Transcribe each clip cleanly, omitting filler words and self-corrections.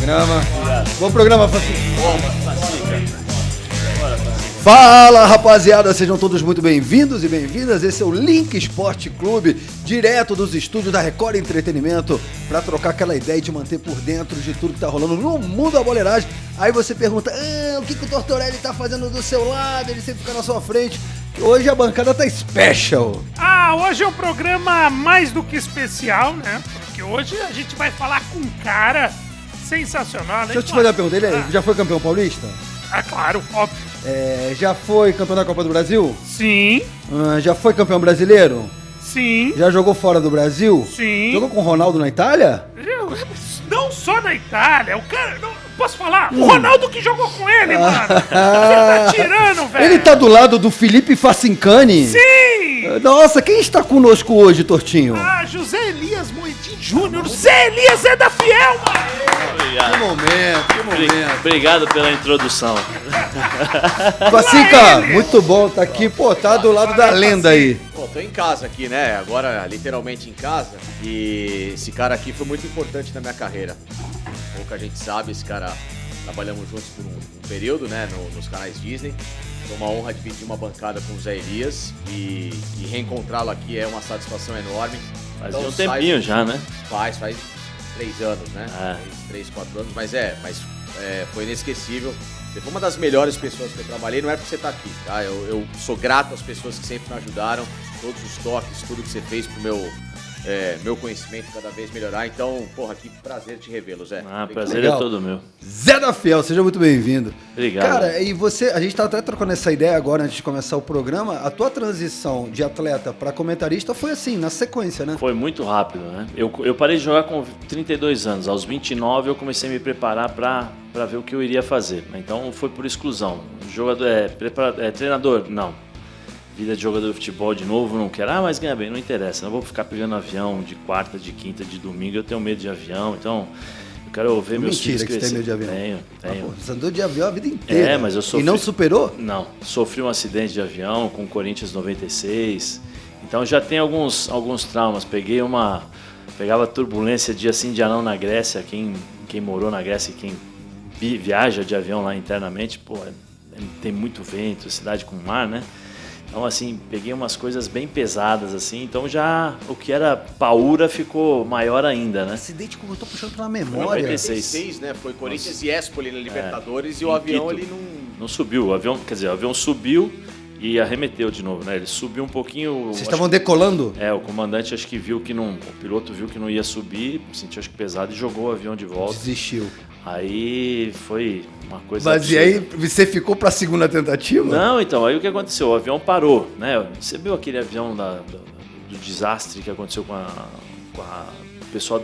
programa. Bom programa, Facica. Facica. Fala, rapaziada, sejam todos muito bem-vindos e bem-vindas. Esse é o Link Esporte Clube, direto dos estúdios da Record Entretenimento, para trocar aquela ideia de manter por dentro de tudo que tá rolando no mundo da boleiragem. Aí você pergunta, o que o Tortorelli tá fazendo do seu lado? Ele sempre fica na sua frente. Hoje a bancada tá special. Hoje é um programa mais do que especial, né? Porque hoje a gente vai falar com um cara sensacional, né? Deixa eu te fazer uma pergunta, ele já foi campeão paulista? Claro, óbvio. Já foi campeão da Copa do Brasil? Sim. Já foi campeão brasileiro? Sim. Já jogou fora do Brasil? Sim. Jogou com o Ronaldo na Itália? Não só na Itália, o cara... Posso falar? O Ronaldo que jogou com ele, mano. Você tá tirando, velho. Ele tá do lado do Felipe Facincani? Sim. Nossa, quem está conosco hoje, Tortinho? José Elias Moedim Júnior. Zé Elias é da Fiel, mano. Obrigado. Que momento. Obrigado pela introdução. Facica, muito bom tá aqui. Pô, tá do lado da lenda aí. Pô, tô em casa aqui, né? Agora, literalmente em casa. E esse cara aqui foi muito importante na minha carreira. Pouca gente sabe, esse cara, trabalhamos juntos por um período, né? Nos canais Disney. Foi uma honra dividir uma bancada com o Zé Elias. E reencontrá-lo aqui é uma satisfação enorme. Fazia um tempinho já, né? Faz 3 anos, né? 3, 4 anos, mas foi inesquecível. Você foi uma das melhores pessoas que eu trabalhei, não é porque você tá aqui, tá? Eu sou grato às pessoas que sempre me ajudaram, todos os toques, tudo que você fez pro meu conhecimento cada vez melhorar. Então, porra, que prazer te revê-lo, Zé. Prazer é todo meu. Zé da Fiel, seja muito bem-vindo. Obrigado. Cara, e você, a gente tá até trocando essa ideia agora antes de começar o programa, a tua transição de atleta pra comentarista foi assim, na sequência, né? Foi muito rápido, né? Eu parei de jogar com 32 anos, aos 29 eu comecei a me preparar pra ver o que eu iria fazer. Então foi por exclusão. Jogador, treinador, não. Vida de jogador de futebol de novo, não quero. Mas ganha bem, não interessa. Não vou ficar pegando avião de quarta, de quinta, de domingo. Eu tenho medo de avião, então eu quero ver meus filhos crescer. Mentira que você tem medo de avião. Tenho. Você andou de avião a vida inteira. Mas eu sofri. E não superou? Não. Sofri um acidente de avião com o Corinthians 96. Então já tem alguns traumas. Pegava turbulência dia sim, dia não na Grécia. Quem morou na Grécia e quem viaja de avião lá internamente, tem muito vento, cidade com mar, né? Então, assim, peguei umas coisas bem pesadas, assim, então já o que era paura ficou maior ainda, né? Acidente, como eu tô puxando pela memória. 96, né? Foi Corinthians e Espoli na Libertadores e o avião ele não subiu. O avião subiu e arremeteu de novo, né? Ele subiu um pouquinho. Vocês estavam decolando? O comandante acho que viu que não. O piloto viu que não ia subir, sentiu acho que pesado e jogou o avião de volta. Desistiu. Aí foi uma coisa Mas absurda. E aí, você ficou pra segunda tentativa? Não, então, aí o que aconteceu? O avião parou, né? Você viu aquele avião do desastre que aconteceu com o pessoal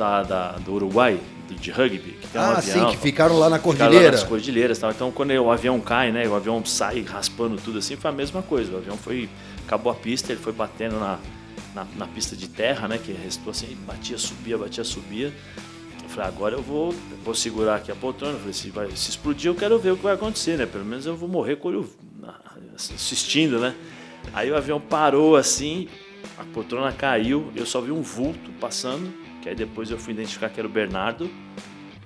do Uruguai, de rugby? Que tem um avião, sim, que ficaram lá na cordilheira. Ficaram lá nas cordilheiras e tal. Então, quando o avião cai, né? O avião sai raspando tudo assim, foi a mesma coisa. O avião acabou a pista, ele foi batendo na pista de terra, né? Que restou assim, batia, subia. Eu falei, agora eu vou segurar aqui a poltrona. Eu falei, se explodir, eu quero ver o que vai acontecer, né? Pelo menos eu vou morrer com o olho assistindo, né? Aí o avião parou assim, a poltrona caiu, eu só vi um vulto passando, que aí depois eu fui identificar que era o Bernardo.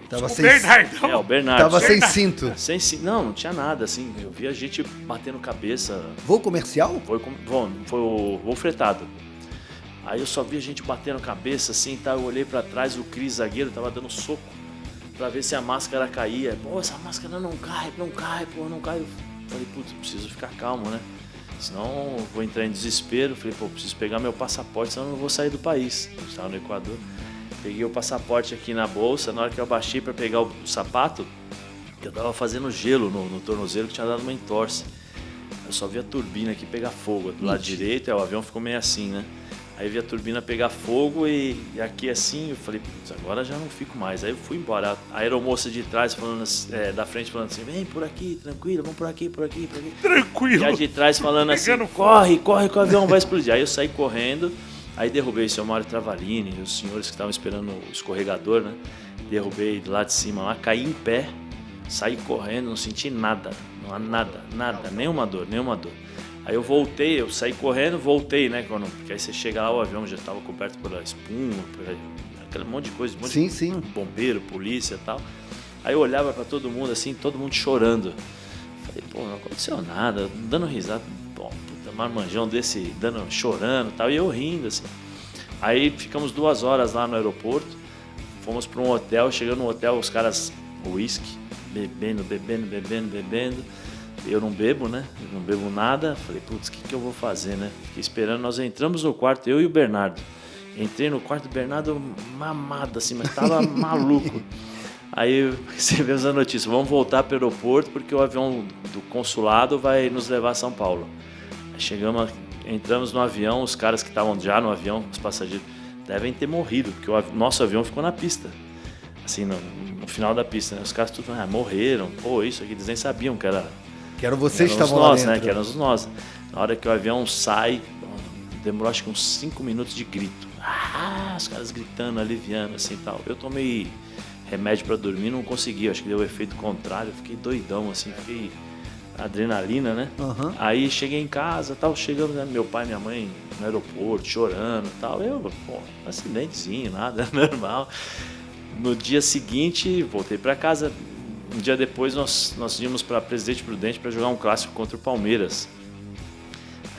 Tava sem Bernardão. O Bernardo. Tava sem cinto. Sem cinto. Não tinha nada, assim. Eu vi a gente batendo cabeça. Voo comercial? Foi o voo fretado. Aí eu só vi a gente batendo cabeça assim, tá? Eu olhei pra trás, o Cris, zagueiro, tava dando soco pra ver se a máscara caía. Pô, essa máscara não cai. Eu falei, putz, preciso ficar calmo, né? Senão eu vou entrar em desespero. Falei, preciso pegar meu passaporte, senão eu não vou sair do país. A gente tava no Equador. Peguei o passaporte aqui na bolsa, na hora que eu abaixei pra pegar o sapato, eu tava fazendo gelo no tornozelo que tinha dado uma entorse. Eu só vi a turbina aqui pegar fogo do lado direito, o avião ficou meio assim, né? Aí vi a turbina pegar fogo e aqui assim, eu falei, putz, agora já não fico mais. Aí eu fui embora. A aeromoça de trás, da frente, falando assim, vem por aqui, tranquilo, vamos por aqui. Tranquilo. E a de trás falando assim, corre que o avião vai explodir. Aí eu saí correndo, aí derrubei o seu Mário Travalini e os senhores que estavam esperando o escorregador, né? Derrubei de lá de cima lá, caí em pé, saí correndo, não senti nada, nenhuma dor. Aí eu saí correndo, voltei, né? Porque aí você chega lá, o avião já estava coberto pela espuma, por aquele monte de coisa, Sim. bombeiro, polícia e tal. Aí eu olhava para todo mundo assim, todo mundo chorando. Falei, pô, não aconteceu nada, dando risada. Pô, puta, marmanjão desse, chorando e tal. E eu rindo assim. Aí ficamos 2 horas lá no aeroporto. Fomos para um hotel. Chegando no hotel, os caras, uísque, bebendo. Eu não bebo, né? Eu não bebo nada. Falei, putz, o que eu vou fazer, né? Fiquei esperando. Nós entramos no quarto, eu e o Bernardo. Entrei no quarto do Bernardo mamado, assim, mas tava maluco. Aí recebemos a notícia, vamos voltar para o aeroporto porque o avião do consulado vai nos levar a São Paulo. Aí entramos no avião, os caras que estavam já no avião, os passageiros, devem ter morrido, porque o nosso avião ficou na pista. Assim, no final da pista, né? Os caras tudo morreram, pô, isso aqui, eles nem sabiam que era... Que eram vocês que estavam lá dentro. Né? Que eram os nós. Na hora que o avião sai, demorou acho que uns 5 minutos de grito. Os caras gritando, aliviando, assim e tal. Eu tomei remédio para dormir, não consegui, acho que deu o efeito contrário, fiquei doidão, assim, fiquei adrenalina, né? Uhum. Aí cheguei em casa, tal, chegamos, né, meu pai e minha mãe no aeroporto, chorando, tal. Eu, pô, acidentezinho, nada, normal. No dia seguinte, voltei para casa. Um dia depois, nós íamos para Presidente Prudente para jogar um clássico contra o Palmeiras.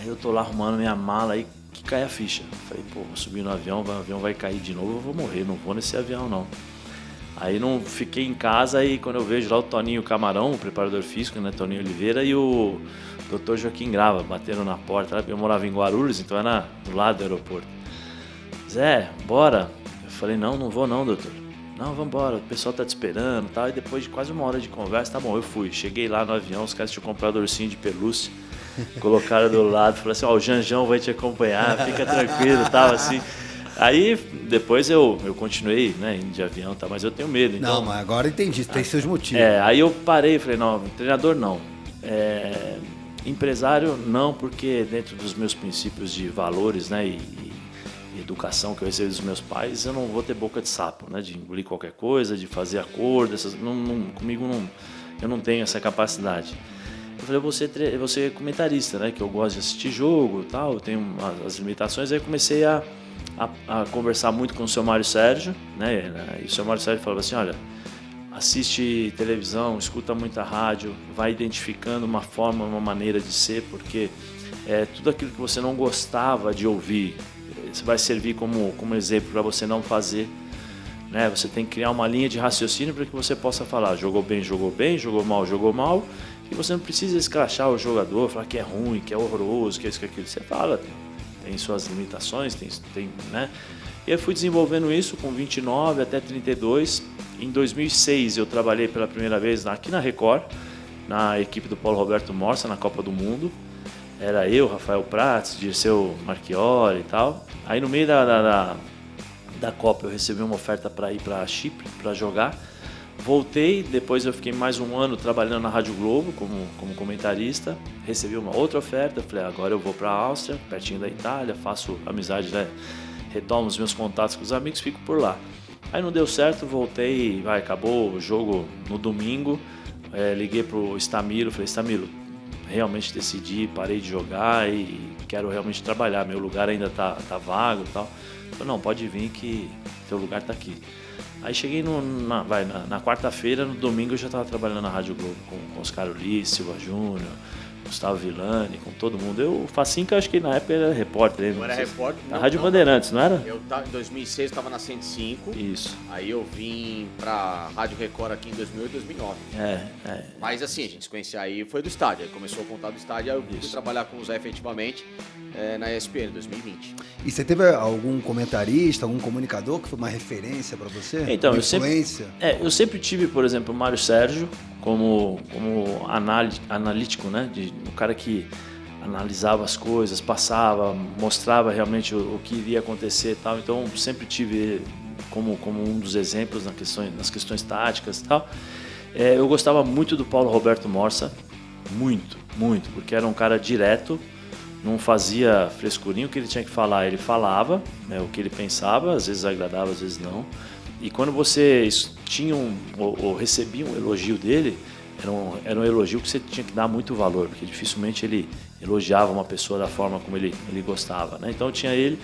Aí eu tô lá arrumando minha mala, aí que cai a ficha. Falei, pô, vou subir no avião, o avião vai cair de novo, eu vou morrer, não vou nesse avião, não. Aí não fiquei em casa e quando eu vejo lá o Toninho Camarão, o preparador físico, né, Toninho Oliveira, e o Dr. Joaquim Grava bateram na porta. Eu morava em Guarulhos, então era do lado do aeroporto. Zé, bora? Eu falei, não vou não, doutor. Não, vamos embora, o pessoal tá te esperando e tal. E depois de quase 1 hora de conversa, tá bom, eu fui. Cheguei lá no avião, os caras tinham comprado ursinho de pelúcia, colocaram do lado, falaram assim, o Janjão vai te acompanhar, fica tranquilo, tal, assim. Aí, depois eu continuei, né, indo de avião, tá, mas eu tenho medo. Então, não, mas agora entendi, tem seus motivos. Aí eu parei e falei, não, treinador não. Empresário não, porque dentro dos meus princípios de valores, né, e educação que eu recebi dos meus pais, eu não vou ter boca de sapo, né, de engolir qualquer coisa, de fazer acordo, comigo eu não tenho essa capacidade. Eu falei, eu vou ser comentarista, né, que eu gosto de assistir jogo e tal, eu tenho as limitações. Aí comecei a conversar muito com o seu Mário Sérgio, né, e o seu Mário Sérgio falava assim, olha, assiste televisão, escuta muita rádio, vai identificando uma forma, uma maneira de ser, porque tudo aquilo que você não gostava de ouvir, isso vai servir como exemplo para você não fazer, né? Você tem que criar uma linha de raciocínio para que você possa falar, jogou bem, jogou mal, e você não precisa escrachar o jogador, falar que é ruim, que é horroroso, que é isso, que é aquilo. Você fala, tem suas limitações, tem, né? E eu fui desenvolvendo isso com 29 até 32. Em 2006 eu trabalhei pela primeira vez aqui na Record, na equipe do Paulo Roberto Morsa, na Copa do Mundo. Era eu, Rafael Prats, Dirceu Marchiori e tal. Aí no meio da Copa eu recebi uma oferta para ir para Chipre para jogar. Voltei, depois eu fiquei mais 1 ano trabalhando na Rádio Globo como comentarista. Recebi uma outra oferta, falei, agora eu vou para a Áustria, pertinho da Itália, faço amizade, né? Retomo os meus contatos com os amigos, fico por lá. Aí não deu certo, voltei, acabou o jogo no domingo, liguei pro Estamilo, falei, Estamilo, realmente decidi, parei de jogar e quero realmente trabalhar, meu lugar ainda tá vago e tal. Falei, não, pode vir que teu lugar tá aqui. Aí cheguei na quarta-feira, no domingo eu já estava trabalhando na Rádio Globo com Oscar Ulisses, Silva Júnior, Gustavo Villani, com todo mundo. O Facinca, acho que na época era repórter. Eu era repórter. Na Rádio Bandeirantes, não era? Em 2006 eu estava na 105. Isso. Aí eu vim pra Rádio Record aqui em 2008 e 2009. Mas assim, a gente se conhecia aí, foi do estádio. Aí começou a contar do estádio, aí eu fui trabalhar com o Zé efetivamente na ESPN em 2020. E você teve algum comentarista, algum comunicador que foi uma referência para você? Então, uma influência? Eu sempre tive, por exemplo, o Mário Sérgio como analítico, né? Um cara que analisava as coisas, passava, mostrava realmente o que iria acontecer e tal. Então, sempre tive ele como um dos exemplos nas questões táticas e tal. Eu gostava muito do Paulo Roberto Morsa, muito, porque era um cara direto, não fazia frescurinho. O que ele tinha que falar, ele falava, né, o que ele pensava, às vezes agradava, às vezes não. E quando você tinha ou recebia um elogio dele, era um elogio que você tinha que dar muito valor, porque dificilmente ele elogiava uma pessoa da forma como ele gostava, né? Então tinha ele.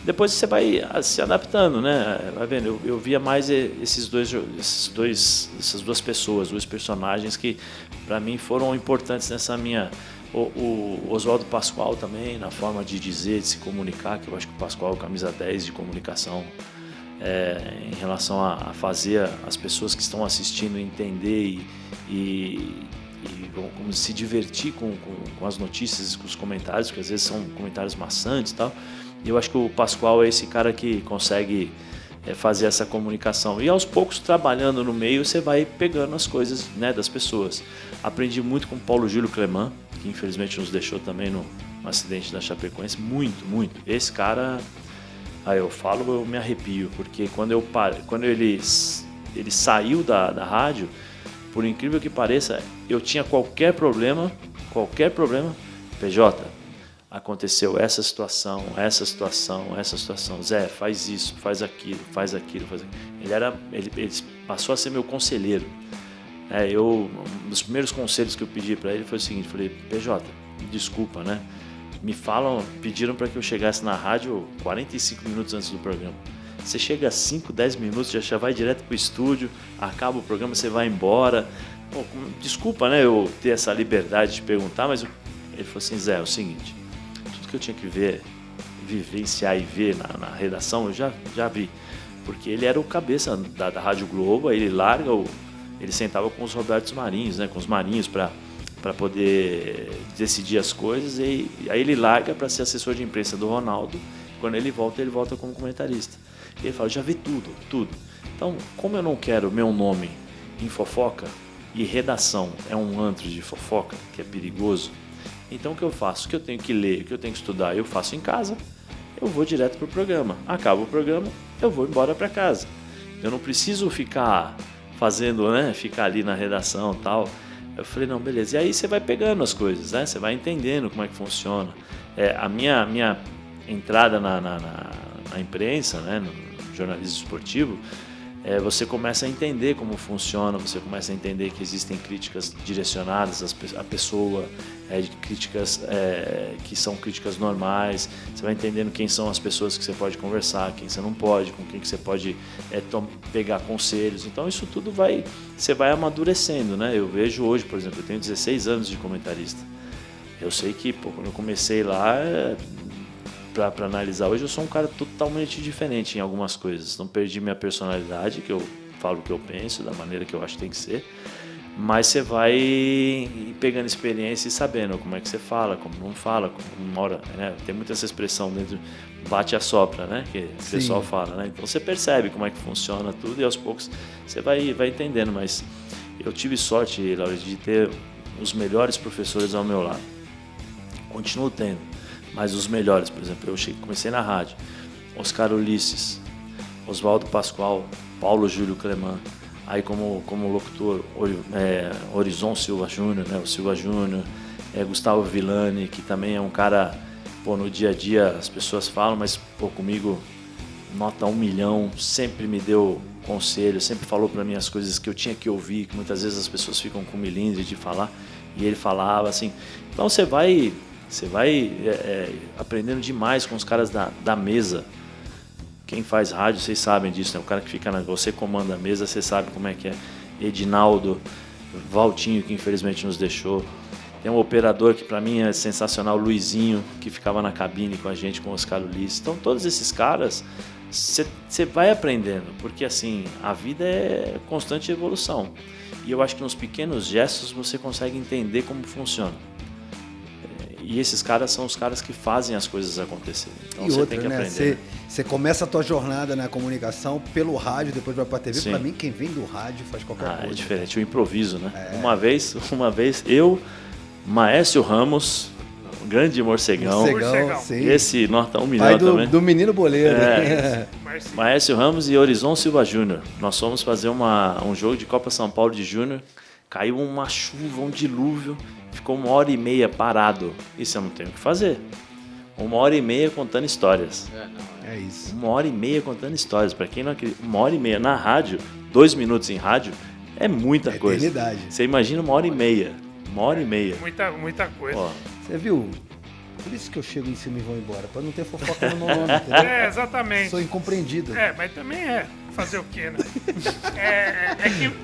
Depois você vai se adaptando, né? Vai vendo, eu via mais essas duas pessoas, dois personagens que para mim foram importantes nessa minha... O Oswaldo Pascoal também, na forma de dizer, de se comunicar, que eu acho que o Pascoal é o camisa 10 de comunicação, em relação a fazer as pessoas que estão assistindo entender e como se divertir com as notícias, com os comentários, que às vezes são comentários maçantes e tal. E eu acho que o Pascoal é esse cara que consegue fazer essa comunicação. E aos poucos, trabalhando no meio, você vai pegando as coisas, né, das pessoas. Aprendi muito com o Paulo Júlio Cleman, que infelizmente nos deixou também no acidente da Chapecoense. Muito, muito. Esse cara, aí eu falo, eu me arrepio, porque quando ele saiu da rádio, por incrível que pareça, eu tinha qualquer problema, PJ, aconteceu essa situação. Zé, faz isso, faz aquilo. Ele passou a ser meu conselheiro. Um dos primeiros conselhos que eu pedi para ele foi o seguinte, falei, PJ, desculpa, né? Pediram para que eu chegasse na rádio 45 minutos antes do programa. Você chega a 5, 10 minutos, já vai direto pro estúdio, acaba o programa, você vai embora. Pô, desculpa, né, eu ter essa liberdade de perguntar, mas ele falou assim, Zé, é o seguinte, tudo que eu tinha que vivenciar e ver na redação, eu já vi. Porque ele era o cabeça da Rádio Globo, aí ele sentava com os Robertos Marinhos, né, com os Marinhos para poder decidir as coisas, e aí ele larga para ser assessor de imprensa do Ronaldo. Quando ele volta como comentarista. E ele fala, já vi tudo. Então, como eu não quero meu nome em fofoca, e redação é um antro de fofoca, que é perigoso, então o que eu faço? O que eu tenho que ler, o que eu tenho que estudar, eu faço em casa, eu vou direto pro programa. Acaba o programa, eu vou embora para casa. Eu não preciso ficar fazendo, né, ficar ali na redação e tal. Eu falei, não, beleza. E aí você vai pegando as coisas, né? Você vai entendendo como é que funciona. A minha entrada na imprensa, né, no jornalismo esportivo, você começa a entender como funciona, você começa a entender que existem críticas direcionadas à pessoa, críticas que são críticas normais, você vai entendendo quem são as pessoas que você pode conversar, quem você não pode, com quem que você pode pegar conselhos. Então isso tudo você vai amadurecendo, né? Eu vejo hoje, por exemplo, eu tenho 16 anos de comentarista. Eu sei que quando eu comecei lá, para analisar hoje, eu sou um cara totalmente diferente em algumas coisas. Não perdi minha personalidade, que eu falo o que eu penso, da maneira que eu acho que tem que ser. Mas você vai pegando experiência e sabendo como é que você fala, como não fala, como uma hora, né? Tem muita essa expressão dentro, bate a sopra, né? Que o pessoal fala, né? Então você percebe como é que funciona tudo e aos poucos você vai entendendo. Mas eu tive sorte, Laura, de ter os melhores professores ao meu lado. Continuo tendo, mas os melhores, por exemplo, eu comecei na rádio, Oscar Ulisses, Oswaldo Pascoal, Paulo Júlio Cleman, aí como locutor, Horizon Silva Júnior, né, o Silva Júnior, Gustavo Villani, que também é um cara, no dia a dia as pessoas falam, mas comigo nota 1 milhão, sempre me deu conselho, sempre falou para mim as coisas que eu tinha que ouvir, que muitas vezes as pessoas ficam com melindre de falar, e ele falava assim. Então você vai aprendendo demais com os caras da mesa. Quem faz rádio, vocês sabem disso, né? O cara que fica você comanda a mesa, você sabe como é que é. Edinaldo, Valtinho, que infelizmente nos deixou. Tem um operador que para mim é sensacional, Luizinho, que ficava na cabine com a gente, com o Oscar Ulisses. Então todos esses caras, você vai aprendendo, porque assim, a vida é constante evolução. E eu acho que nos pequenos gestos você consegue entender como funciona. E esses caras são os caras que fazem as coisas acontecerem. Então e você outra, tem que né? aprender. Você começa a tua jornada na comunicação pelo rádio, depois vai pra TV. Sim. Pra mim, quem vem do rádio faz qualquer coisa. É diferente, o improviso, né? Uma vez, eu, Maércio Ramos, o grande morcegão. Sim. Esse nota 1 milhão pai também. do menino boleiro. Maércio Ramos e Horizon Silva Júnior. Nós fomos fazer um jogo de Copa São Paulo de Júnior. Caiu uma chuva, um dilúvio. Ficou 1h30 parado. Isso eu não tenho o que fazer. 1h30 contando histórias. É isso. 1h30 contando histórias. Para quem não acredita, 1h30 na rádio, 2 minutos em rádio, é muita coisa. Eternidade. Você imagina 1h30. 1h30. Muita coisa. Você viu? Por isso que eu chego em cima e vou embora, pra não ter fofoca no meu nome, entendeu? Exatamente. Sou incompreendido. Mas também fazer o quê, né?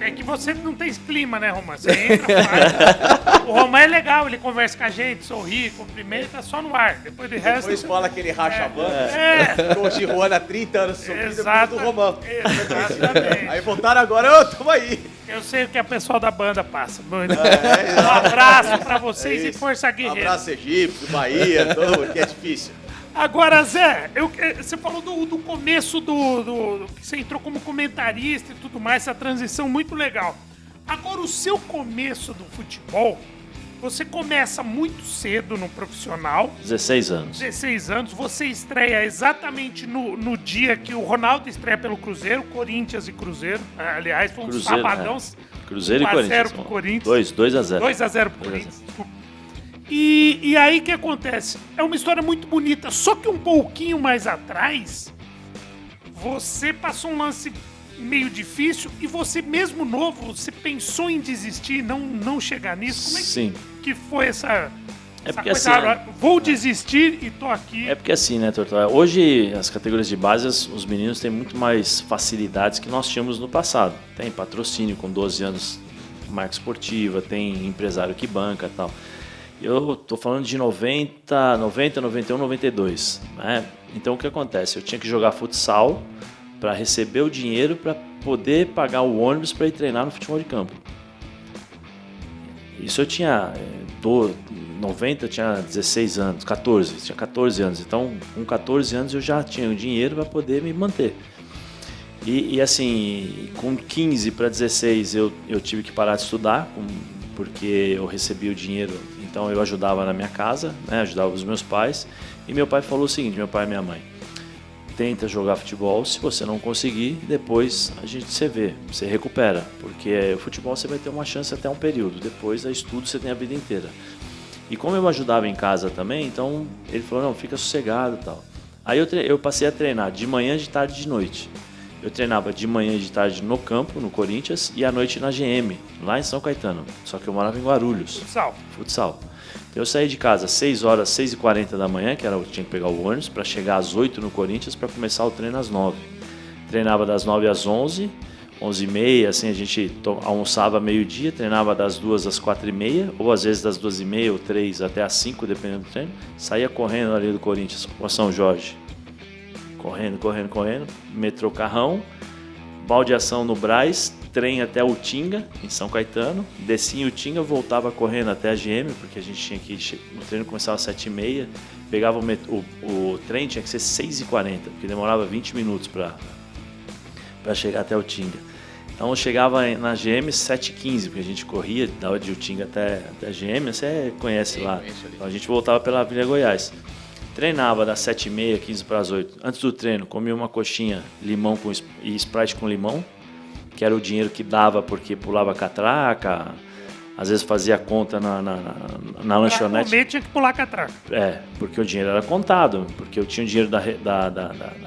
É que você não tem esse clima, né, Roman? Você entra, faz. O Roman é legal, ele conversa com a gente, sorri, cumprimenta, só no ar. Depois de resto... Depois fala que ele racha a banda. Ficou Tijuana há 30 anos subindo do Romão. Exatamente. Aí voltaram agora, tamo aí. Eu sei o que a pessoal da banda passa. Um abraço pra vocês e força guerreira. Um abraço egípcio, Bahia, todo que é difícil. Agora, Zé, você falou do começo que você entrou como comentarista e tudo mais, essa transição muito legal. Agora, o seu começo do futebol, você começa muito cedo no profissional. 16 anos. 16 anos, você estreia exatamente no dia que o Ronaldo estreia pelo Cruzeiro, Corinthians e Cruzeiro. Aliás, foi um Cruzeiro, sabadão. Cruzeiro e Corinthians. 1x0 pro Corinthians. 2x0. 2x0 pro Corinthians. E aí o que acontece? É uma história muito bonita, só que um pouquinho mais atrás, você passou um lance meio difícil e você mesmo novo, você pensou em desistir, não chegar nisso? Como é Sim. que foi essa porque coisa? assim, Vou desistir e tô aqui. É porque assim, né, Tortorella? Hoje, as categorias de base, os meninos têm muito mais facilidades que nós tínhamos no passado. Tem patrocínio com 12 anos, marca esportiva, tem empresário que banca e tal. Eu tô falando de 90, 91, 92, né? Então o que acontece? Eu tinha que jogar futsal para receber o dinheiro para poder pagar o ônibus para ir treinar no futebol de campo. Isso eu tinha 90, eu tinha 16 anos, 14, tinha 14 anos. Então com 14 anos eu já tinha o dinheiro para poder me manter. E assim, com 15 para 16 eu tive que parar de estudar, porque eu recebia o dinheiro. Então eu ajudava na minha casa, né, ajudava os meus pais. E meu pai falou o seguinte, meu pai e minha mãe: tenta jogar futebol, se você não conseguir, depois você vê, você recupera. Porque o futebol você vai ter uma chance até um período, depois a estudo você tem a vida inteira. E como eu ajudava em casa também, então ele falou, não, fica sossegado e tal. Aí eu passei a treinar de manhã, de tarde e de noite. Eu treinava de manhã e de tarde no campo, no Corinthians, e à noite na GM, lá em São Caetano. Só que eu morava em Guarulhos. Futsal. Eu saí de casa às 6h40 da manhã, que eu tinha que pegar o ônibus, para chegar às 8 no Corinthians, para começar o treino às 9. Treinava das 9 às 11, 11h30, assim, a gente almoçava meio-dia, treinava das 2 às 4h30, ou às vezes das 2h30 ou 3 até às 5, dependendo do treino. Saía correndo ali do Corinthians, com São Jorge. Correndo, metrô Carrão, baldeação no Brás, trem até Utinga, em São Caetano, descia em Utinga, voltava correndo até a GM, porque a gente tinha que ir, o treino começava às 7h30, pegava o trem, tinha que ser 6h40, porque demorava 20 minutos para chegar até Utinga. Então eu chegava na GM 7h15, porque a gente corria da hora de Utinga até a GM, você conhece lá. Então a gente voltava pela Avenida Goiás. Treinava das 7h30, 15 para as 8. Antes do treino, comia uma coxinha, limão e Sprite com limão, que era o dinheiro que dava porque pulava catraca, às vezes fazia conta na lanchonete. Pra comer tinha que pular catraca. Porque o dinheiro era contado, porque eu tinha o dinheiro da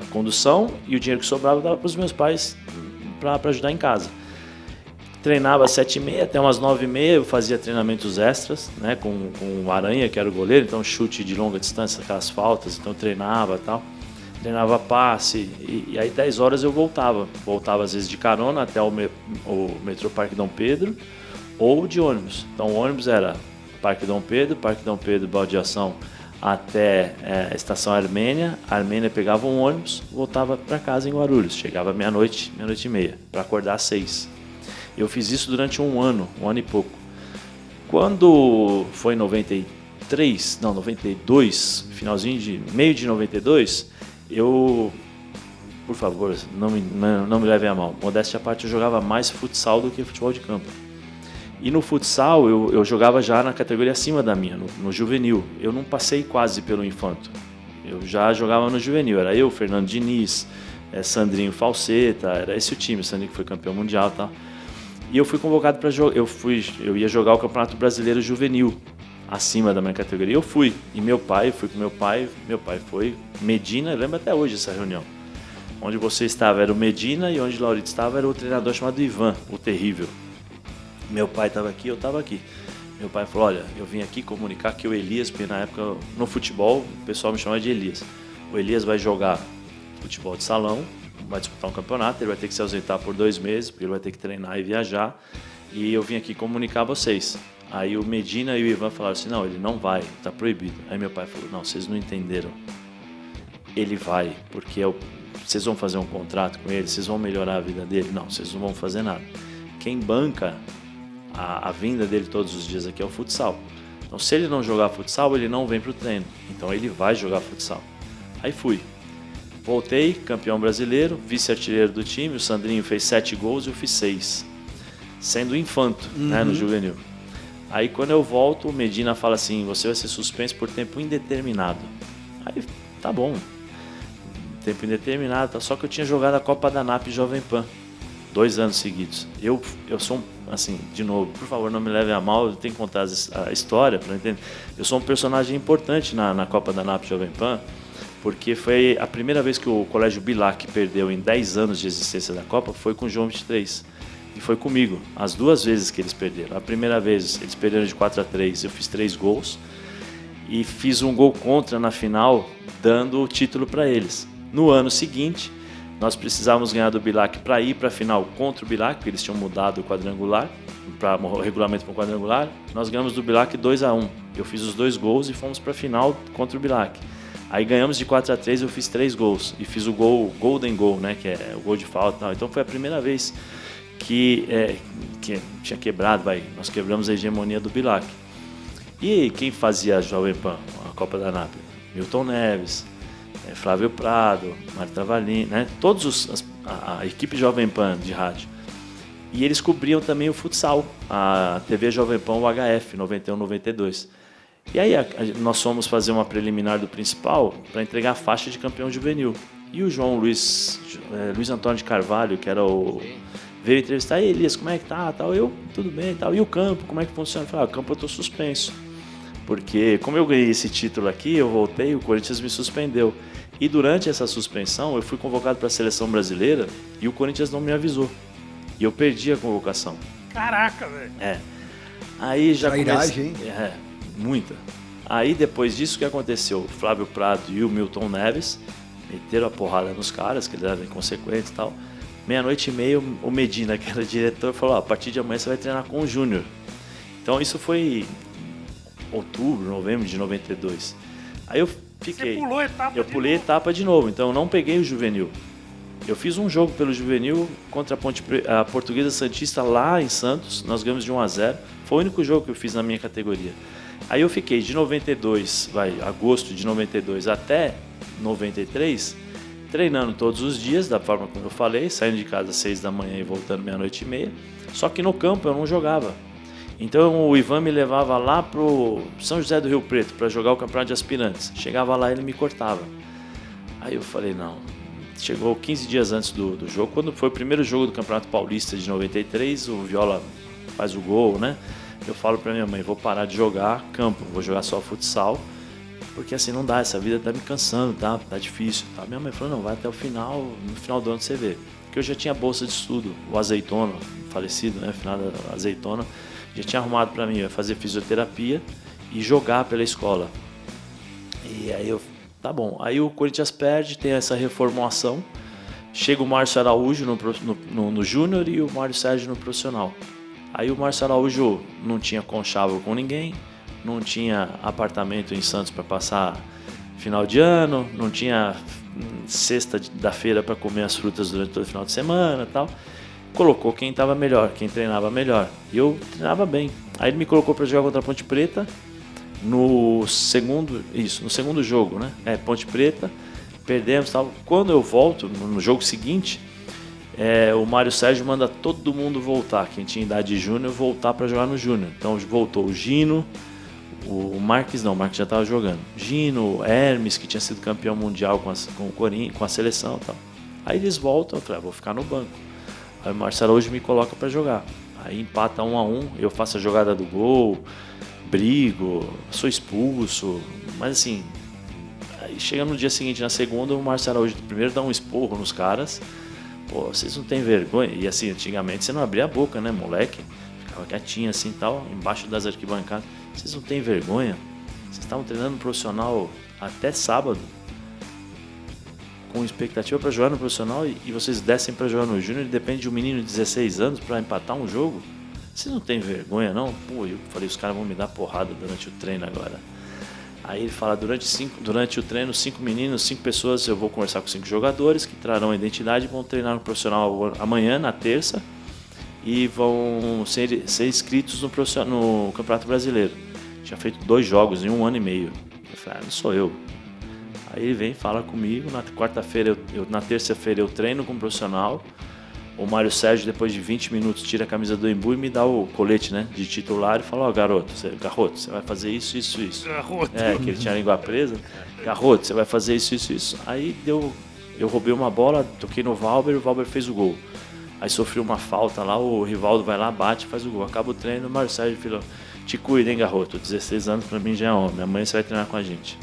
condução e o dinheiro que sobrava eu dava para os meus pais para ajudar em casa. Treinava às 7h30 até umas 9h30, eu fazia treinamentos extras, né, com o Aranha, que era o goleiro, então chute de longa distância, aquelas faltas, então eu treinava e tal. Treinava passe, e aí 10 horas eu voltava às vezes de carona até o metrô Parque Dom Pedro, ou de ônibus. Então o ônibus era Parque Dom Pedro, baldeação até a estação Armênia. A Armênia pegava um ônibus, voltava para casa em Guarulhos, chegava meia-noite e meia, para acordar às 6. Eu fiz isso durante um ano e pouco. Quando foi em 92, meio de 92, eu, por favor, não me levem a mal, modéstia à parte, eu jogava mais futsal do que futebol de campo. E no futsal eu jogava já na categoria acima da minha, no juvenil. Eu não passei quase pelo infanto. Eu já jogava no juvenil, era eu, Fernando Diniz, Sandrinho Falseta, era esse o time, Sandrinho que foi campeão mundial e tal. E eu fui convocado para jogar, eu ia jogar o Campeonato Brasileiro Juvenil, acima da minha categoria. Eu fui, e fui com meu pai foi Medina, eu lembro até hoje essa reunião. Onde você estava era o Medina e onde o Laurito estava era o treinador chamado Ivan, o terrível. Meu pai estava aqui, eu estava aqui. Meu pai falou, olha, eu vim aqui comunicar que o Elias, porque na época no futebol o pessoal me chamava de Elias. O Elias vai jogar futebol de salão, vai disputar um campeonato, ele vai ter que se ausentar por 2 meses, porque ele vai ter que treinar e viajar. E eu vim aqui comunicar a vocês. Aí o Medina e o Ivan falaram assim, não, ele não vai, tá proibido. Aí meu pai falou, não, vocês não entenderam. Ele vai, porque vocês vão fazer um contrato com ele, vocês vão melhorar a vida dele? Não, vocês não vão fazer nada. Quem banca a vinda dele todos os dias aqui é o futsal. Então, se ele não jogar futsal, ele não vem para o treino. Então, ele vai jogar futsal. Aí fui. Voltei, campeão brasileiro, vice-artilheiro do time. O Sandrinho fez 7 gols e eu fiz 6. Sendo infanto, né, no juvenil. Aí, quando eu volto, o Medina fala assim, você vai ser suspenso por tempo indeterminado. Aí, tá bom. Tempo indeterminado. Só que eu tinha jogado a Copa da NAP Jovem Pan. 2 anos seguidos. Eu sou assim, de novo, por favor, não me leve a mal, eu tenho que contar a história para entender. Eu sou um personagem importante na Copa da NAP Jovem Pan, porque foi a primeira vez que o Colégio Bilac perdeu em 10 anos de existência da Copa, foi com o João 23. E foi comigo, as 2 vezes que eles perderam. A primeira vez, eles perderam de 4-3, eu fiz 3 gols e fiz um gol contra na final, dando o título para eles. No ano seguinte, nós precisávamos ganhar do Bilac para ir para a final contra o Bilac, porque eles tinham mudado o quadrangular, para o regulamento para o quadrangular. Nós ganhamos do Bilac 2-1. Eu fiz os 2 gols e fomos para a final contra o Bilac. Aí ganhamos de 4-3, eu fiz 3 gols e fiz o gol, Golden Goal, né, que é o gol de falta. Então foi a primeira vez que tinha quebrado, nós quebramos a hegemonia do Bilac. E quem fazia a Jovem Pan, a Copa da NAP? Milton Neves, Flávio Prado, Mário Travalini, né? Todos a equipe Jovem Pan de rádio. E eles cobriam também o futsal, a TV Jovem Pan UHF, 91-92. E aí nós fomos fazer uma preliminar do principal para entregar a faixa de campeão juvenil. E o Luiz Antônio de Carvalho, que era veio entrevistar, Elias, como é que tá? Tal. Eu, tudo bem, tal. E o campo, como é que funciona? Eu falei, o campo eu tô suspenso. Porque como eu ganhei esse título aqui, eu voltei, o Corinthians me suspendeu. E durante essa suspensão, eu fui convocado para a seleção brasileira e o Corinthians não me avisou. E eu perdi a convocação. Caraca, velho. Aí já comecei... hein? Muita. Aí depois disso, o que aconteceu? O Flávio Prado e o Milton Neves meteram a porrada nos caras, que eles eram inconsequentes e tal. 00:30, o Medina, que era diretor, falou, a partir de amanhã você vai treinar com o Júnior. Então isso foi outubro, novembro de 92. Aí eu fiquei... Você pulou a etapa Eu pulei a etapa de novo, então eu não peguei o juvenil. Eu fiz um jogo pelo juvenil contra a Portuguesa Santista lá em Santos, nós ganhamos de 1-0. Foi o único jogo que eu fiz na minha categoria. Aí eu fiquei de 92, agosto de 92 até 93, treinando todos os dias, da forma como eu falei, saindo de casa às 6 da manhã e voltando 00:30. Só que no campo eu não jogava. Então o Ivan me levava lá pro São José do Rio Preto para jogar o campeonato de aspirantes. Chegava lá e ele me cortava. Aí eu falei, não. Chegou 15 dias antes do jogo, quando foi o primeiro jogo do Campeonato Paulista de 93, o Viola faz o gol, né? Eu falo pra minha mãe, vou parar de jogar campo, vou jogar só futsal, porque assim não dá, essa vida tá me cansando, tá difícil. Tá? Minha mãe falou, não, vai até o final, no final do ano você vê. Porque eu já tinha bolsa de estudo, o Azeitona, falecido, né, final da Azeitona, já tinha arrumado pra mim, fazer fisioterapia e jogar pela escola. E aí eu, tá bom, aí o Corinthians perde, tem essa reformulação, chega o Márcio Araújo no Júnior e o Mário Sérgio no profissional. Aí o Márcio Araújo não tinha conchavo com ninguém, não tinha apartamento em Santos para passar final de ano, não tinha cesta da feira para comer as frutas durante todo o final de semana e tal. Colocou quem estava melhor, quem treinava melhor. E eu treinava bem. Aí ele me colocou para jogar contra a Ponte Preta no segundo jogo, né? Ponte Preta, perdemos e tal. Quando eu volto, no jogo seguinte, o Mário Sérgio manda todo mundo voltar, quem tinha idade de júnior, voltar para jogar no júnior. Então voltou o Gino, o Marques não, o Marques já estava jogando. Gino, Hermes, que tinha sido campeão mundial com a seleção e tal. Aí eles voltam, eu falei, vou ficar no banco. Aí o Marcelo hoje me coloca para jogar. Aí empata 1-1, eu faço a jogada do gol, brigo, sou expulso, mas assim, aí chega no dia seguinte, na segunda, o Marcelo hoje primeiro dá um esporro nos caras. Pô, vocês não têm vergonha? E assim, antigamente você não abria a boca, né, moleque? ficava quietinho assim e tal, embaixo das arquibancadas. Vocês não têm vergonha? Vocês estavam treinando no profissional até sábado, com expectativa para jogar no profissional, e vocês descem para jogar no júnior e depende de um menino de 16 anos para empatar um jogo? Vocês não têm vergonha, não? Pô, eu falei, os caras vão me dar porrada durante o treino agora. Aí ele fala, durante o treino, 5 meninos, 5 pessoas, eu vou conversar com 5 jogadores que trarão a identidade e vão treinar no profissional amanhã, na terça, e vão ser inscritos no Campeonato Brasileiro. Tinha feito 2 jogos em 1 ano e meio. Eu falei, não sou eu. Aí ele vem, fala comigo, na quarta-feira, na terça-feira eu treino com o profissional. O Mário Sérgio, depois de 20 minutos, tira a camisa do Embu e me dá o colete, né, de titular e fala, Garroto, você vai fazer isso. Garroto. Que ele tinha a língua presa. Garroto, você vai fazer isso. Aí eu roubei uma bola, toquei no Valber e o Valber fez o gol. Aí sofreu uma falta lá, o Rivaldo vai lá, bate e faz o gol. Acaba o treino, o Mário Sérgio falou, te cuida, hein, Garroto, 16 anos pra mim já é homem, amanhã você vai treinar com a gente.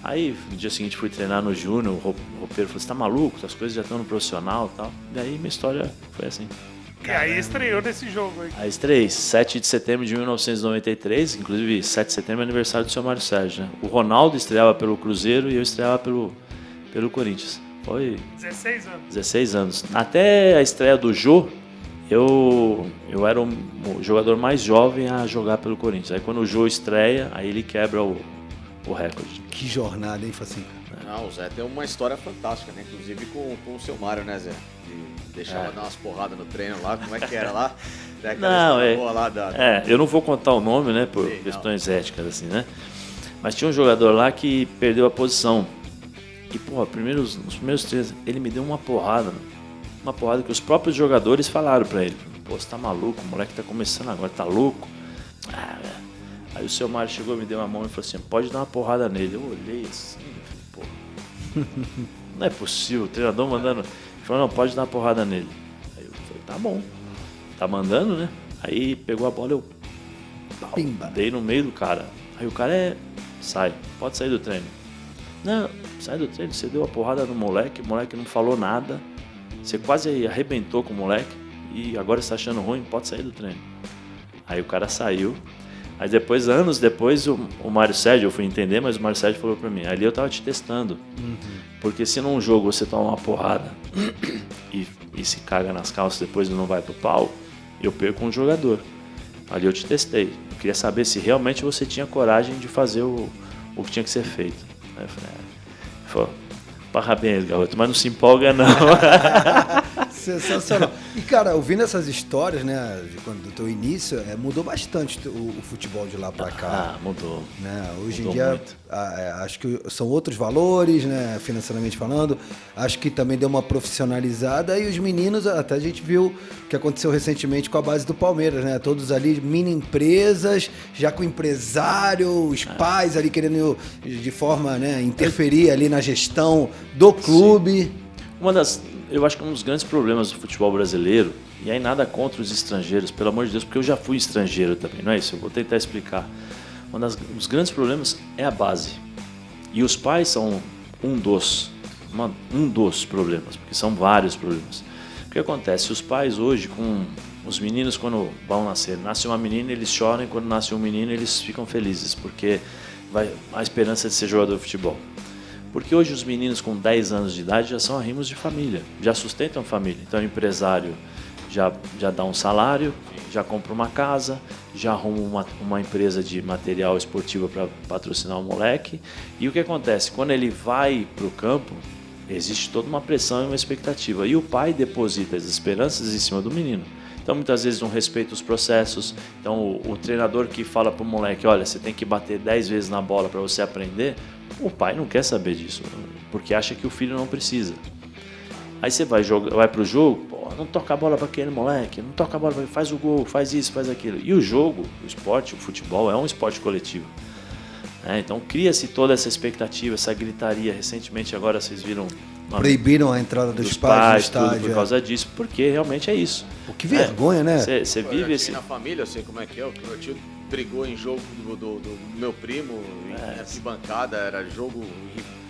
Aí, no dia seguinte, fui treinar no Júnior, o roupeiro falou, você tá maluco? As coisas já estão no profissional e tal. E aí, minha história foi assim. E aí estreou nesse jogo aí. Aí estreiei, 7 de setembro de 1993, inclusive 7 de setembro é aniversário do seu Mário Sérgio, né? O Ronaldo estreava pelo Cruzeiro e eu estreava pelo Corinthians. Foi 16 anos. 16 anos. Até a estreia do Jô, eu era o jogador mais jovem a jogar pelo Corinthians. Aí quando o Jô estreia, aí ele quebra o recorde. Que jornada, hein, Facinca? Não, o Zé tem uma história fantástica, né? Inclusive com o seu Mário, né, Zé? De deixar dar umas porradas no treino lá, como é que era lá? Não, lá eu não vou contar o nome, né, por questões éticas, assim, né? Mas tinha um jogador lá que perdeu a posição. E, porra, nos primeiros treinos, ele me deu uma porrada que os próprios jogadores falaram pra ele. Pô, você tá maluco? O moleque tá começando agora, tá louco? Aí o seu Mário chegou, me deu uma mão e falou assim, pode dar uma porrada nele. Eu olhei assim, eu falei, pô, não é possível, o treinador mandando. Ele falou, não, pode dar uma porrada nele. Aí eu falei, tá bom, tá mandando, né? Aí pegou a bola, eu dei no meio do cara. Aí o cara pode sair do treino. Não, sai do treino, você deu a porrada no moleque, o moleque não falou nada, você quase arrebentou com o moleque e agora você tá achando ruim, pode sair do treino. Aí o cara saiu. Aí depois, anos depois, o Mário Sérgio, eu fui entender, mas o Mário Sérgio falou pra mim, ali eu tava te testando. Porque se num jogo você toma uma porrada e se caga nas calças depois e não vai pro pau, eu perco um jogador. Ali eu te testei. Eu queria saber se realmente você tinha coragem de fazer o que tinha que ser feito. Aí eu falei, parabéns, garoto, mas não se empolga não. Sensacional. E, cara, ouvindo essas histórias, né, do teu início, mudou bastante o futebol de lá pra cá. Mudou. Né? Hoje em dia, acho que são outros valores, né, financeiramente falando. Acho que também deu uma profissionalizada e os meninos, até a gente viu o que aconteceu recentemente com a base do Palmeiras, né? Todos ali, mini empresas, já com empresário, os pais ali querendo de forma, né, interferir ali na gestão do clube. Sim. Eu acho que um dos grandes problemas do futebol brasileiro, e aí nada contra os estrangeiros, pelo amor de Deus, porque eu já fui estrangeiro também, não é isso? Eu vou tentar explicar. Um dos grandes problemas é a base. E os pais são um dos problemas, porque são vários problemas. O que acontece? Os pais hoje, com os meninos quando vão nascer, nasce uma menina, eles choram, e quando nasce um menino, eles ficam felizes, porque a esperança de ser jogador de futebol. Porque hoje os meninos com 10 anos de idade já são arrimos de família, já sustentam a família. Então o empresário já dá um salário, já compra uma casa, já arruma uma empresa de material esportivo para patrocinar o moleque. E o que acontece? Quando ele vai para o campo, existe toda uma pressão e uma expectativa. E o pai deposita as esperanças em cima do menino. Então muitas vezes não respeita os processos. Então o treinador que fala para o moleque, olha, você tem que bater 10 vezes na bola para você aprender, o pai não quer saber disso, porque acha que o filho não precisa. Aí você vai para o jogo, não toca a bola para aquele moleque, não toca a bola, faz o gol, faz isso, faz aquilo. E o jogo, o esporte, o futebol é um esporte coletivo. Então cria-se toda essa expectativa, essa gritaria. Recentemente agora vocês viram... Proibiram a entrada dos pais no estádio. Tudo por causa disso, porque realmente é isso. Que vergonha, né? Você vive esse... Na família, eu sei como é que é, o meu tio brigou em jogo do meu primo, em arquibancada, era jogo,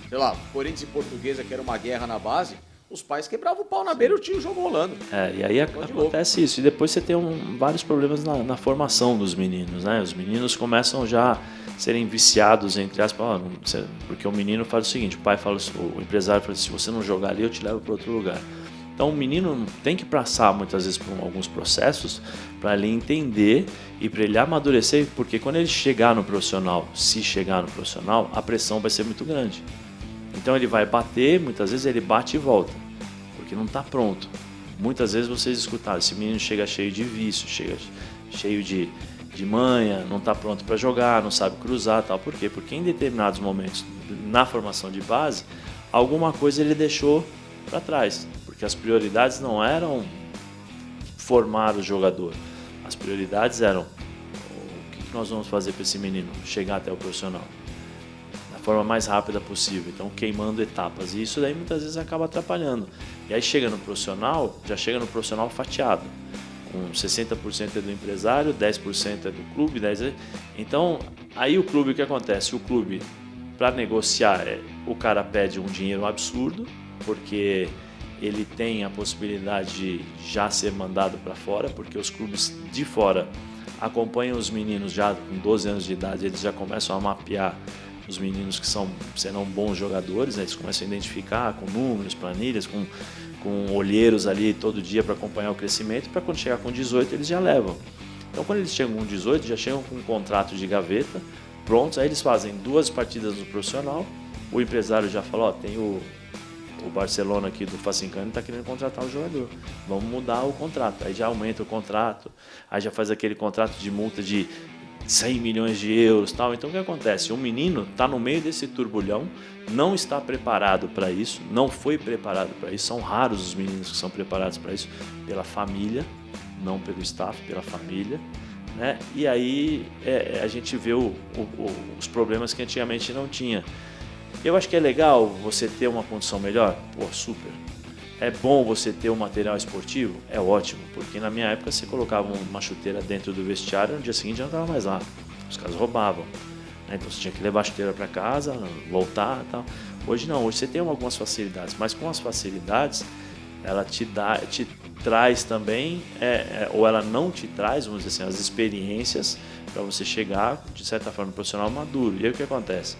sei lá, Corinthians e Portuguesa, que era uma guerra na base, os pais quebravam o pau na beira e tinha o jogo rolando. E aí acontece isso. E depois você tem vários problemas na formação dos meninos, né? Os meninos começam já a serem viciados, entre aspas, porque o menino faz o seguinte, o pai fala, o empresário fala assim, se você não jogar ali, eu te levo para outro lugar. Então o menino tem que passar muitas vezes por alguns processos para ele entender e para ele amadurecer, porque quando ele chegar no profissional, se chegar no profissional, a pressão vai ser muito grande. Então ele vai bater, muitas vezes ele bate e volta, porque não está pronto. Muitas vezes vocês escutaram, esse menino chega cheio de vício, chega cheio de manha, não está pronto para jogar, não sabe cruzar, tal. Por quê? Porque em determinados momentos na formação de base, alguma coisa ele deixou para trás, porque as prioridades não eram formar o jogador, as prioridades eram o que nós vamos fazer para esse menino chegar até o profissional da forma mais rápida possível, então queimando etapas, e isso daí muitas vezes acaba atrapalhando. E aí chega no profissional, já chega no profissional fatiado, com 60% é do empresário, 10% é do clube, 10%. Então aí o clube, o que acontece? O clube, para negociar, o cara pede um dinheiro absurdo, porque ele tem a possibilidade de já ser mandado para fora, porque os clubes de fora acompanham os meninos já com 12 anos de idade, eles já começam a mapear os meninos que serão bons jogadores, né? Eles começam a identificar com números, planilhas, com olheiros ali todo dia para acompanhar o crescimento, para quando chegar com 18 eles já levam. Então quando eles chegam com 18, já chegam com um contrato de gaveta, prontos, aí eles fazem 2 partidas no profissional, o empresário já fala, tem o Barcelona aqui do Facincani está querendo contratar o jogador, vamos mudar o contrato, aí já aumenta o contrato, aí já faz aquele contrato de multa de 100 milhões de euros, tal. Então o que acontece? O menino está no meio desse turbulhão, não está preparado para isso, não foi preparado para isso, são raros os meninos que são preparados para isso, pela família, não pelo staff, pela família, né? E aí a gente vê os problemas que antigamente não tinha. Eu acho que é legal você ter uma condição melhor, super. É bom você ter um material esportivo? É ótimo, porque na minha época você colocava uma chuteira dentro do vestiário e no dia seguinte já não estava mais lá. Os caras roubavam, né? Então você tinha que levar a chuteira para casa, voltar e tal. Hoje não, hoje você tem algumas facilidades, mas com as facilidades ela te traz também, ou ela não te traz, vamos dizer assim, as experiências para você chegar, de certa forma, um profissional maduro. E aí o que acontece?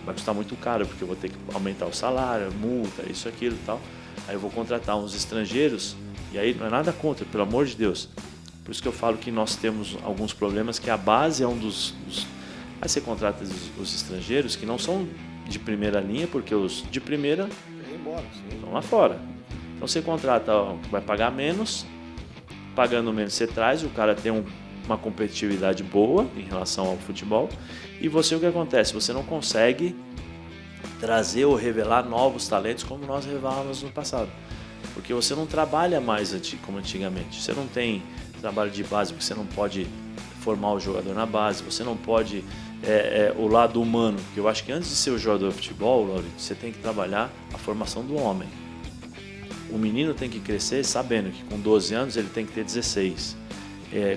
Vai custar muito caro, porque eu vou ter que aumentar o salário, multa, isso, aquilo e tal. Aí eu vou contratar uns estrangeiros, e aí não é nada contra, pelo amor de Deus. Por isso que eu falo que nós temos alguns problemas, que a base é um dos... Aí você contrata os estrangeiros, que não são de primeira linha, porque os de primeira estão lá fora. Então você contrata, vai pagar menos, pagando menos você traz, o cara tem uma competitividade boa em relação ao futebol, e você, o que acontece? Você não consegue trazer ou revelar novos talentos como nós revelávamos no passado, porque você não trabalha mais como antigamente, você não tem trabalho de base, porque você não pode formar o jogador na base, você não pode o lado humano, porque eu acho que antes de ser o jogador de futebol, Lauri, você tem que trabalhar a formação do homem. O menino tem que crescer sabendo que com 12 anos ele tem que ter 16.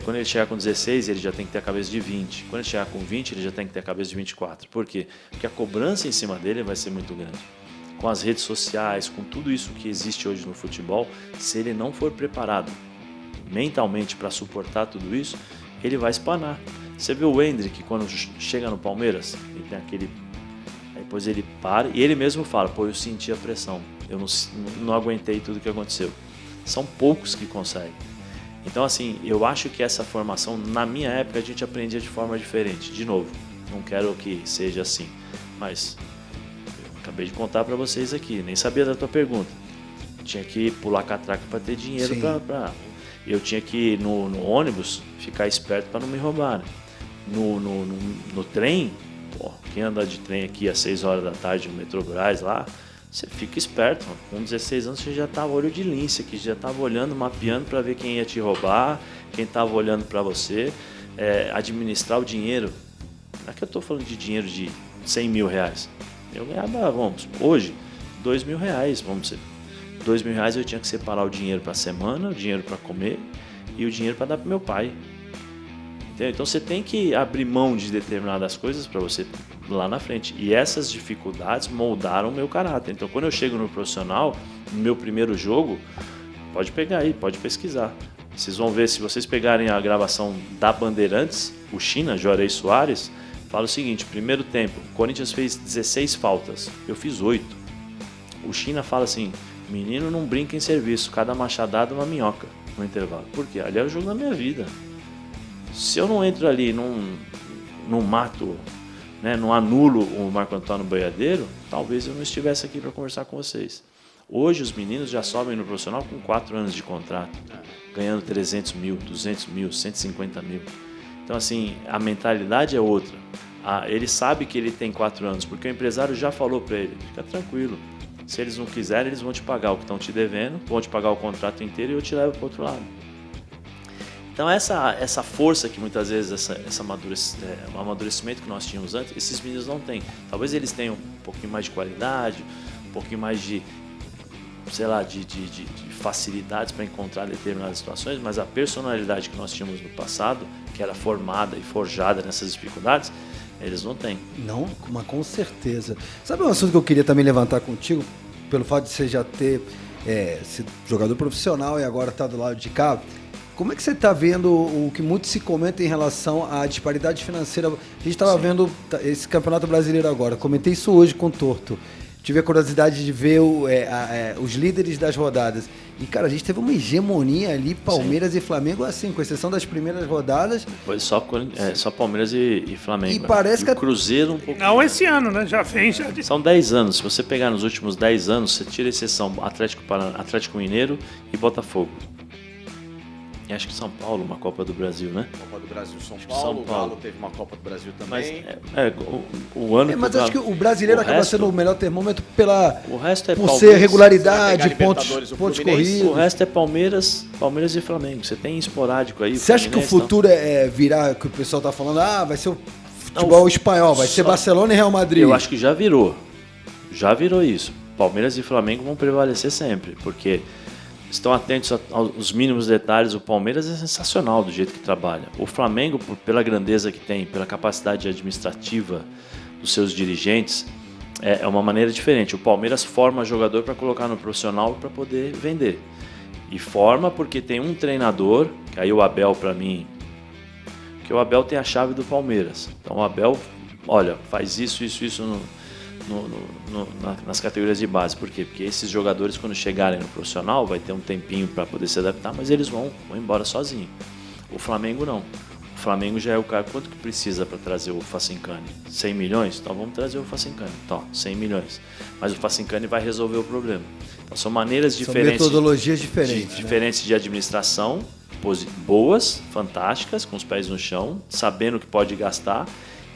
Quando ele chegar com 16, ele já tem que ter a cabeça de 20. Quando ele chegar com 20, ele já tem que ter a cabeça de 24. Por quê? Porque a cobrança em cima dele vai ser muito grande. Com as redes sociais, com tudo isso que existe hoje no futebol, se ele não for preparado mentalmente para suportar tudo isso, ele vai espanar. Você viu o Endrick, quando chega no Palmeiras, ele tem aquele... Aí depois ele para e ele mesmo fala, eu senti a pressão, eu não aguentei tudo que aconteceu. São poucos que conseguem. Então, assim, eu acho que essa formação, na minha época, a gente aprendia de forma diferente. De novo, não quero que seja assim, mas eu acabei de contar para vocês aqui, nem sabia da tua pergunta. Tinha que pular catraca para ter dinheiro para... Eu tinha que ir no ônibus, ficar esperto para não me roubarem. No trem, quem anda de trem aqui às 6 horas da tarde no Metrobras lá, você fica esperto, mano. Com 16 anos você já estava olho de lince aqui, já estava olhando, mapeando para ver quem ia te roubar, quem estava olhando para você, administrar o dinheiro. Não é que eu estou falando de dinheiro de 100 mil reais. Eu ganhava, hoje, 2 mil reais, vamos dizer. 2 mil reais eu tinha que separar o dinheiro para a semana, o dinheiro para comer e o dinheiro para dar para meu pai. Entendeu? Então você tem que abrir mão de determinadas coisas para você lá na frente. E essas dificuldades moldaram o meu caráter. Então quando eu chego no profissional, no meu primeiro jogo, pode pegar aí, pode pesquisar. Vocês vão ver, se vocês pegarem a gravação da Bandeirantes, o China, Juarez Soares, fala o seguinte: primeiro tempo, o Corinthians fez 16 faltas, eu fiz 8. O China fala assim: menino não brinca em serviço, cada machadada é uma minhoca no intervalo. Por quê? Ali é o jogo da minha vida. Se eu não entro ali, não mato, né, não anulo o Marco Antônio Boiadeiro, talvez eu não estivesse aqui para conversar com vocês. Hoje os meninos já sobem no profissional com 4 anos de contrato, ganhando 300 mil, 200 mil, 150 mil. Então, assim, a mentalidade é outra. Ele sabe que ele tem 4 anos, porque o empresário já falou para ele: fica tranquilo, se eles não quiserem, eles vão te pagar o que estão te devendo, vão te pagar o contrato inteiro e eu te levo para o outro lado. Então, essa força que muitas vezes, o amadurecimento que nós tínhamos antes, esses meninos não têm. Talvez eles tenham um pouquinho mais de qualidade, um pouquinho mais de, sei lá, de facilidades para encontrar determinadas situações, mas a personalidade que nós tínhamos no passado, que era formada e forjada nessas dificuldades, eles não têm. Não, mas com certeza. Sabe um assunto que eu queria também levantar contigo, pelo fato de você já ter sido jogador profissional e agora estar do lado de cá? Como é que você está vendo o que muito se comenta em relação à disparidade financeira? A gente estava vendo esse Campeonato Brasileiro agora, comentei isso hoje com o Torto. Tive a curiosidade de ver os líderes das rodadas. E, cara, a gente teve uma hegemonia ali, Palmeiras e Flamengo, assim, com exceção das primeiras rodadas. Foi só Palmeiras e Flamengo. E parece que o Cruzeiro um pouco. Não esse ano, né? Já vem. São 10 anos. Se você pegar nos últimos 10 anos, você tira a exceção Atlético Mineiro e Botafogo. E acho que São Paulo, uma Copa do Brasil, né? Copa do Brasil, São Paulo. O Galo teve uma Copa do Brasil também. Mas o ano mas acho que o brasileiro acaba sendo o melhor termômetro o resto é por Palmeiras, ser regularidade, pontos corridos. O resto é Palmeiras e Flamengo. Você tem esporádico aí. Você acha que o futuro é virar, que o pessoal tá falando, vai ser o futebol espanhol, vai ser Barcelona e Real Madrid? Eu acho que já virou. Já virou isso. Palmeiras e Flamengo vão prevalecer sempre, porque estão atentos aos mínimos detalhes. O Palmeiras é sensacional do jeito que trabalha. O Flamengo, pela grandeza que tem, pela capacidade administrativa dos seus dirigentes, é uma maneira diferente. O Palmeiras forma jogador para colocar no profissional para poder vender. E forma porque tem um treinador, que aí o Abel, para mim, que o Abel tem a chave do Palmeiras. Então o Abel, olha, faz isso nas categorias de base. Por quê? Porque esses jogadores, quando chegarem no profissional, vai ter um tempinho para poder se adaptar, mas eles vão embora sozinhos. O Flamengo não. O Flamengo já é o cara, quanto que precisa para trazer o Facincani? 100 milhões? Então vamos trazer o Facincani. Então, 100 milhões. Mas o Facincani vai resolver o problema. Então são maneiras diferentes. São metodologias diferentes. Diferentes de administração, boas, fantásticas, com os pés no chão, sabendo que pode gastar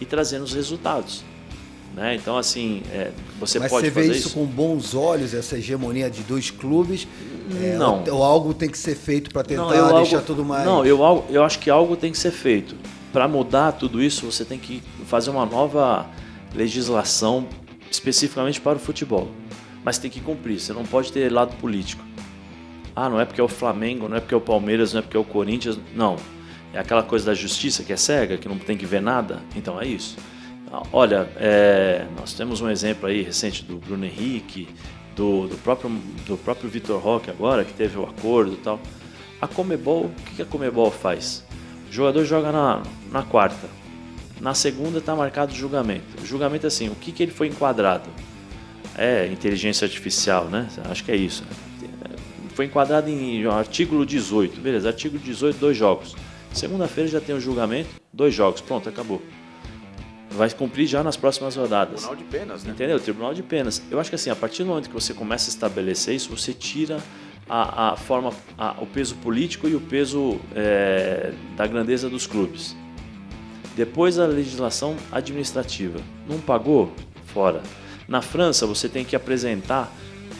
e trazendo os resultados. Né? Então, assim, você Mas pode fazer isso. Mas você vê isso com bons olhos, essa hegemonia de 2 clubes? Não. Ou algo tem que ser feito para tentar deixar tudo mais... Não, eu acho que algo tem que ser feito. Para mudar tudo isso, você tem que fazer uma nova legislação especificamente para o futebol. Mas tem que cumprir, você não pode ter lado político. Não é porque é o Flamengo, não é porque é o Palmeiras, não é porque é o Corinthians. Não. É aquela coisa da justiça que é cega, que não tem que ver nada. Então é isso. Olha, nós temos um exemplo aí recente do Bruno Henrique, do próprio Vitor Roque agora, que teve o acordo e tal. A Conmebol, o que a Conmebol faz? O jogador joga na quarta. Na segunda está marcado o julgamento. O julgamento é assim, o que ele foi enquadrado? Inteligência artificial, né? Acho que é isso. Foi enquadrado em artigo 18. Beleza, artigo 18, 2 jogos. Segunda-feira já tem o julgamento, 2 jogos. Pronto, acabou. Vai cumprir já nas próximas rodadas. Tribunal de penas, né? Entendeu? Tribunal de penas. Eu acho que assim, a partir do momento que você começa a estabelecer isso, você tira a forma, o peso político e o peso da grandeza dos clubes. Depois a legislação administrativa. Não pagou? Fora. Na França, você tem que apresentar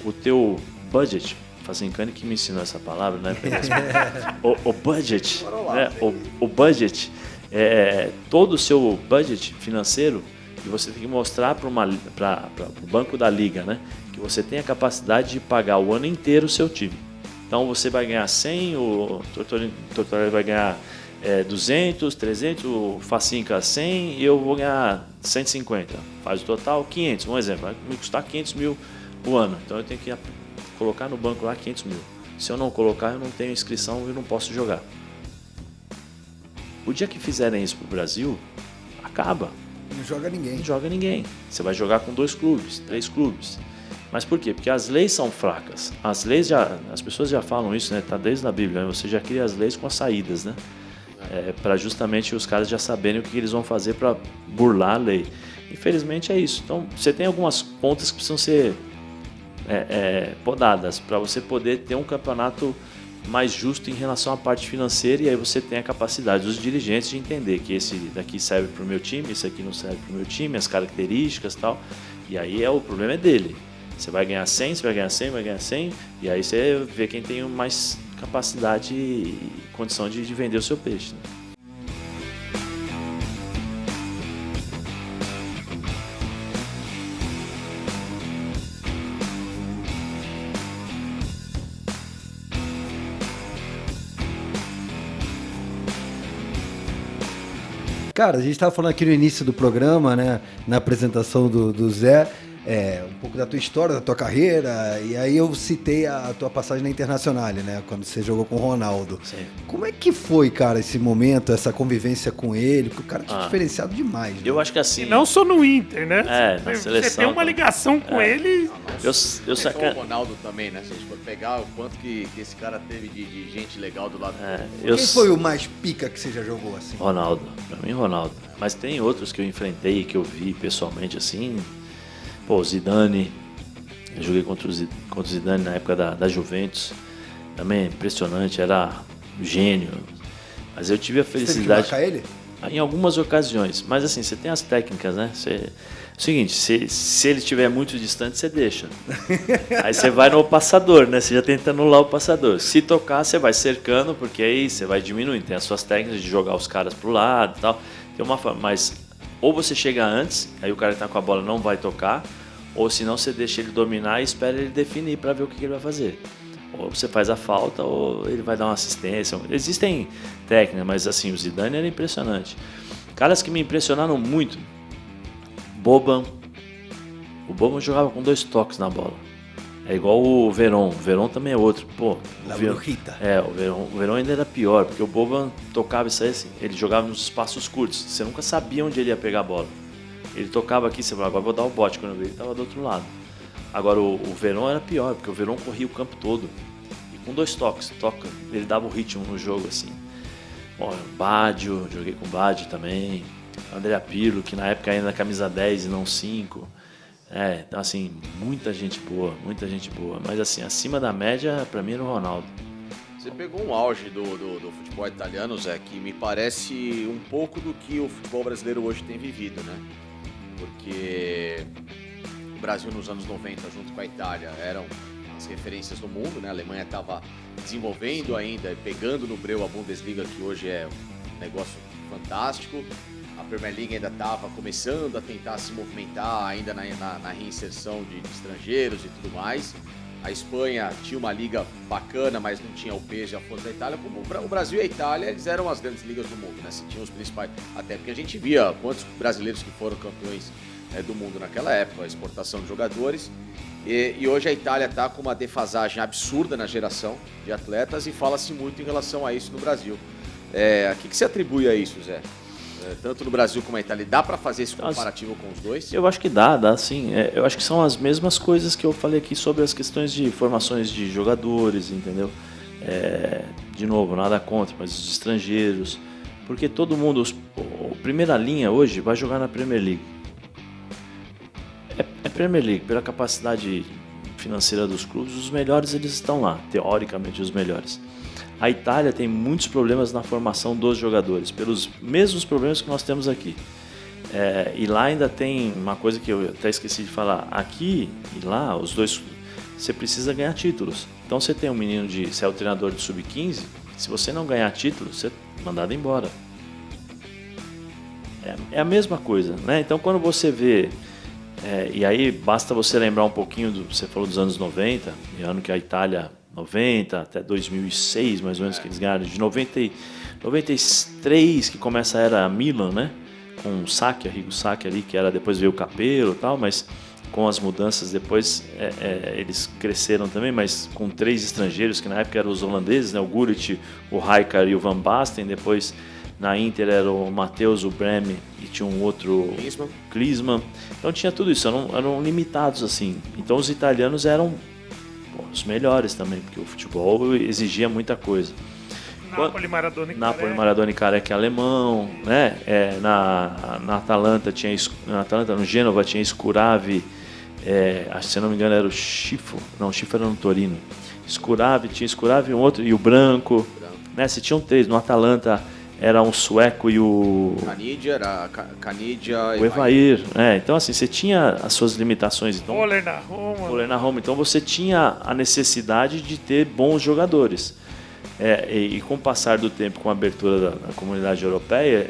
o teu budget. Facincani que me ensinou essa palavra, né? o budget, né? O budget... todo o seu budget financeiro, e você tem que mostrar para o banco da liga, né, que você tem a capacidade de pagar o ano inteiro o seu time. Então você vai ganhar 100, o Tortorelli vai ganhar 200, 300, o Facinca 100 e eu vou ganhar 150. Faz o total 500, um exemplo, vai me custar 500 mil o ano. Então eu tenho que colocar no banco lá 500 mil. Se eu não colocar, eu não tenho inscrição e não posso jogar. O dia que fizerem isso pro Brasil, acaba. Não joga ninguém. Não joga ninguém. Você vai jogar com 2 clubes, 3 clubes. Mas por quê? Porque as leis são fracas. As pessoas já falam isso, né? Tá desde a Bíblia, né? Você já cria as leis com as saídas, né? Para justamente os caras já saberem o que eles vão fazer para burlar a lei. Infelizmente é isso. Então, você tem algumas pontas que precisam ser podadas para você poder ter um campeonato mais justo em relação à parte financeira, e aí você tem a capacidade dos dirigentes de entender que esse daqui serve para o meu time, esse aqui não serve para o meu time, as características e tal. E aí o problema é dele. Você vai ganhar 100, você vai ganhar 100, vai ganhar 100, e aí você vê quem tem mais capacidade e condição de vender o seu peixe, né? Cara, a gente estava falando aqui no início do programa, né, na apresentação do Zé, um pouco da tua história, da tua carreira, e aí eu citei a tua passagem na Internacional, né, quando você jogou com o Ronaldo. Sim. Como é que foi, cara, esse momento, essa convivência com ele? Porque o cara tinha diferenciado demais. Né? Eu acho que assim... E não só no Inter, né? Na você seleção. tem uma ligação com ele... Eu o Ronaldo também, né? Se a gente for pegar o quanto que esse cara teve de gente legal do lado dele. Quem foi o mais pica que você já jogou assim? Ronaldo. Pra mim, Ronaldo. Mas tem outros que eu enfrentei, que eu vi pessoalmente assim... Pô, o Zidane, eu joguei contra o Zidane na época da Juventus, também impressionante, era um gênio, mas eu tive a felicidade... Você teve que marcar ele? Em algumas ocasiões, mas assim, você tem as técnicas, né? O seguinte, se ele estiver muito distante, você deixa. Aí você vai no passador, né? Você já tenta anular o passador. Se tocar, você vai cercando, porque aí você vai diminuindo. Tem as suas técnicas de jogar os caras pro lado e tal. Tem uma forma, mas ou você chega antes, aí o cara que tá com a bola não vai tocar, ou senão você deixa ele dominar e espera ele definir para ver o que ele vai fazer. Ou você faz a falta, ou ele vai dar uma assistência. Existem técnicas, mas assim, o Zidane era impressionante. Caras que me impressionaram muito, Boban. O Boban jogava com 2 toques na bola. É igual o Verón. O Verón também é outro. Pô, o Verón ainda era pior, porque o Boban tocava isso aí assim, ele jogava nos espaços curtos. Você nunca sabia onde ele ia pegar a bola. Ele tocava aqui, você falava, agora vou dar o bote. Quando eu vi, ele estava do outro lado. Agora o Verón era pior, porque o Verón corria o campo todo. E com 2 toques, ele dava o ritmo no jogo assim. Bom, Baggio, joguei com o Baggio também. Andrea Pirlo, que na época ainda era camisa 10 e não 5. Então assim, muita gente boa. Mas assim, acima da média, pra mim era o Ronaldo. Você pegou um auge do futebol italiano, Zé, que me parece um pouco do que o futebol brasileiro hoje tem vivido, né? Porque o Brasil nos anos 90, junto com a Itália, eram as referências do mundo, né? A Alemanha estava desenvolvendo ainda, pegando no breu a Bundesliga, que hoje é um negócio fantástico. A Premier League ainda estava começando a tentar se movimentar ainda na reinserção de estrangeiros e tudo mais. A Espanha tinha uma liga bacana, mas não tinha o peso e a força da Itália. Como o Brasil e a Itália, eles eram as grandes ligas do mundo, né? Se tinham os principais, até porque a gente via quantos brasileiros que foram campeões do mundo naquela época, a exportação de jogadores. E hoje a Itália está com uma defasagem absurda na geração de atletas e fala-se muito em relação a isso no Brasil. A que você atribui a isso, Zé? Tanto no Brasil como na Itália, dá para fazer esse comparativo com os dois? Eu acho que dá sim. Eu acho que são as mesmas coisas que eu falei aqui sobre as questões de formações de jogadores, entendeu? De novo, nada contra, mas os estrangeiros. Porque todo mundo, a primeira linha hoje vai jogar na Premier League. Premier League, pela capacidade financeira dos clubes, os melhores eles estão lá, teoricamente os melhores. A Itália tem muitos problemas na formação dos jogadores, pelos mesmos problemas que nós temos aqui. E lá ainda tem uma coisa que eu até esqueci de falar. Aqui e lá, os dois, você precisa ganhar títulos. Então você tem um menino você é o treinador de sub-15, se você não ganhar título, você é mandado embora. É a mesma coisa, né? Então quando você vê... e aí basta você lembrar um pouquinho, você falou dos anos 90, ano que a Itália... 90 até 2006, mais ou menos, que eles ganharam. De 93 que começa a era Milan, né? Com o Sacchi, Arrigo Sacchi ali, que era depois veio o Capello e tal, mas com as mudanças depois eles cresceram também, mas com 3 estrangeiros, que na época eram os holandeses, né? O Gullit, o Rijkaard e o Van Basten. Depois na Inter era o Matheus, o Breme e tinha um outro, Klinsmann. Então tinha tudo isso, eram limitados assim. Então os italianos eram os melhores também, porque o futebol exigia muita coisa. Napoli, Maradona e Careca. Napoli, Maradona e Careca é alemão, né? Na Atalanta tinha, no Gênova tinha Scuravi, acho que se não me engano era o Schifo, não, o Schifo era no Torino. Tinha Scuravi, um outro, e o Branco, né? Se tinham 3, no Atalanta era um sueco e o... Canidia o Evair, então assim, você tinha as suas limitações. Então, Oler na Roma. Então você tinha a necessidade de ter bons jogadores. E com o passar do tempo, com a abertura da comunidade europeia,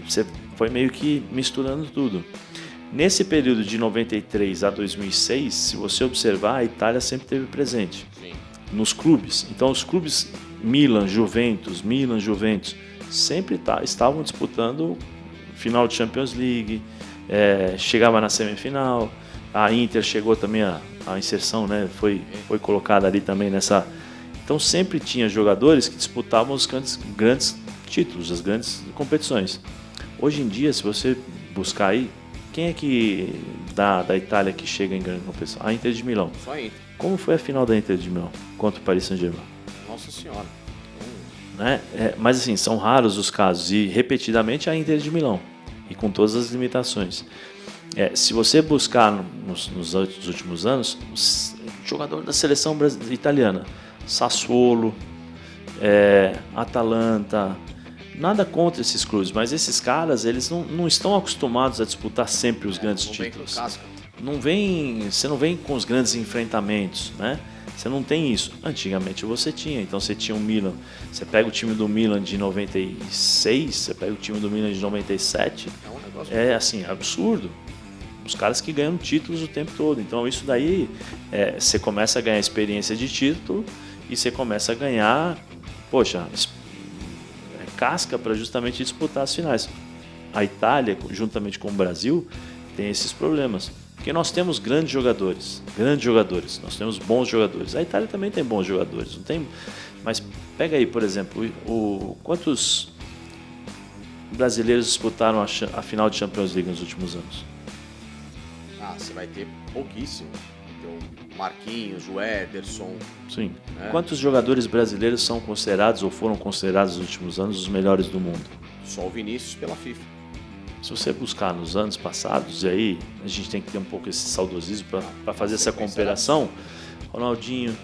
você foi meio que misturando tudo. Nesse período de 93 a 2006, se você observar, a Itália sempre esteve presente. Sim. Nos clubes. Então os clubes Milan, Juventus, sempre estavam disputando final de Champions League, chegava na semifinal. A Inter chegou também, a inserção, né, foi colocada ali também nessa... Então sempre tinha jogadores que disputavam os grandes títulos, as grandes competições. Hoje em dia, se você buscar aí, quem é que da Itália que chega em grande competição? A Inter de Milão. Só a Inter. Como foi a final da Inter de Milão contra o Paris Saint-Germain? Nossa Senhora. Né? Mas assim, são raros os casos, e repetidamente a Inter de Milão, e com todas as limitações. Se você buscar nos últimos anos, jogador da seleção italiana, Sassuolo, Atalanta, nada contra esses clubes, mas esses caras, eles não estão acostumados a disputar sempre os grandes títulos. Você não vem com os grandes enfrentamentos, né? Você não tem isso. Antigamente você tinha. Então você tinha o Milan. Você pega o time do Milan de 96, você pega o time do Milan de 97. Assim, absurdo. Os caras que ganham títulos o tempo todo. Então isso daí, você começa a ganhar experiência de título e você começa a ganhar, casca para justamente disputar as finais. A Itália, juntamente com o Brasil, tem esses problemas. Porque nós temos grandes jogadores, nós temos bons jogadores. A Itália também tem bons jogadores, não tem? Mas pega aí, por exemplo, quantos brasileiros disputaram a final de Champions League nos últimos anos? Você vai ter pouquíssimos. O Marquinhos, o Ederson. Sim. Quantos jogadores brasileiros são considerados ou foram considerados nos últimos anos os melhores do mundo? Só o Vinícius pela FIFA. Se você buscar nos anos passados, e aí a gente tem que ter um pouco esse saudosismo para fazer essa comparação, Ronaldinho,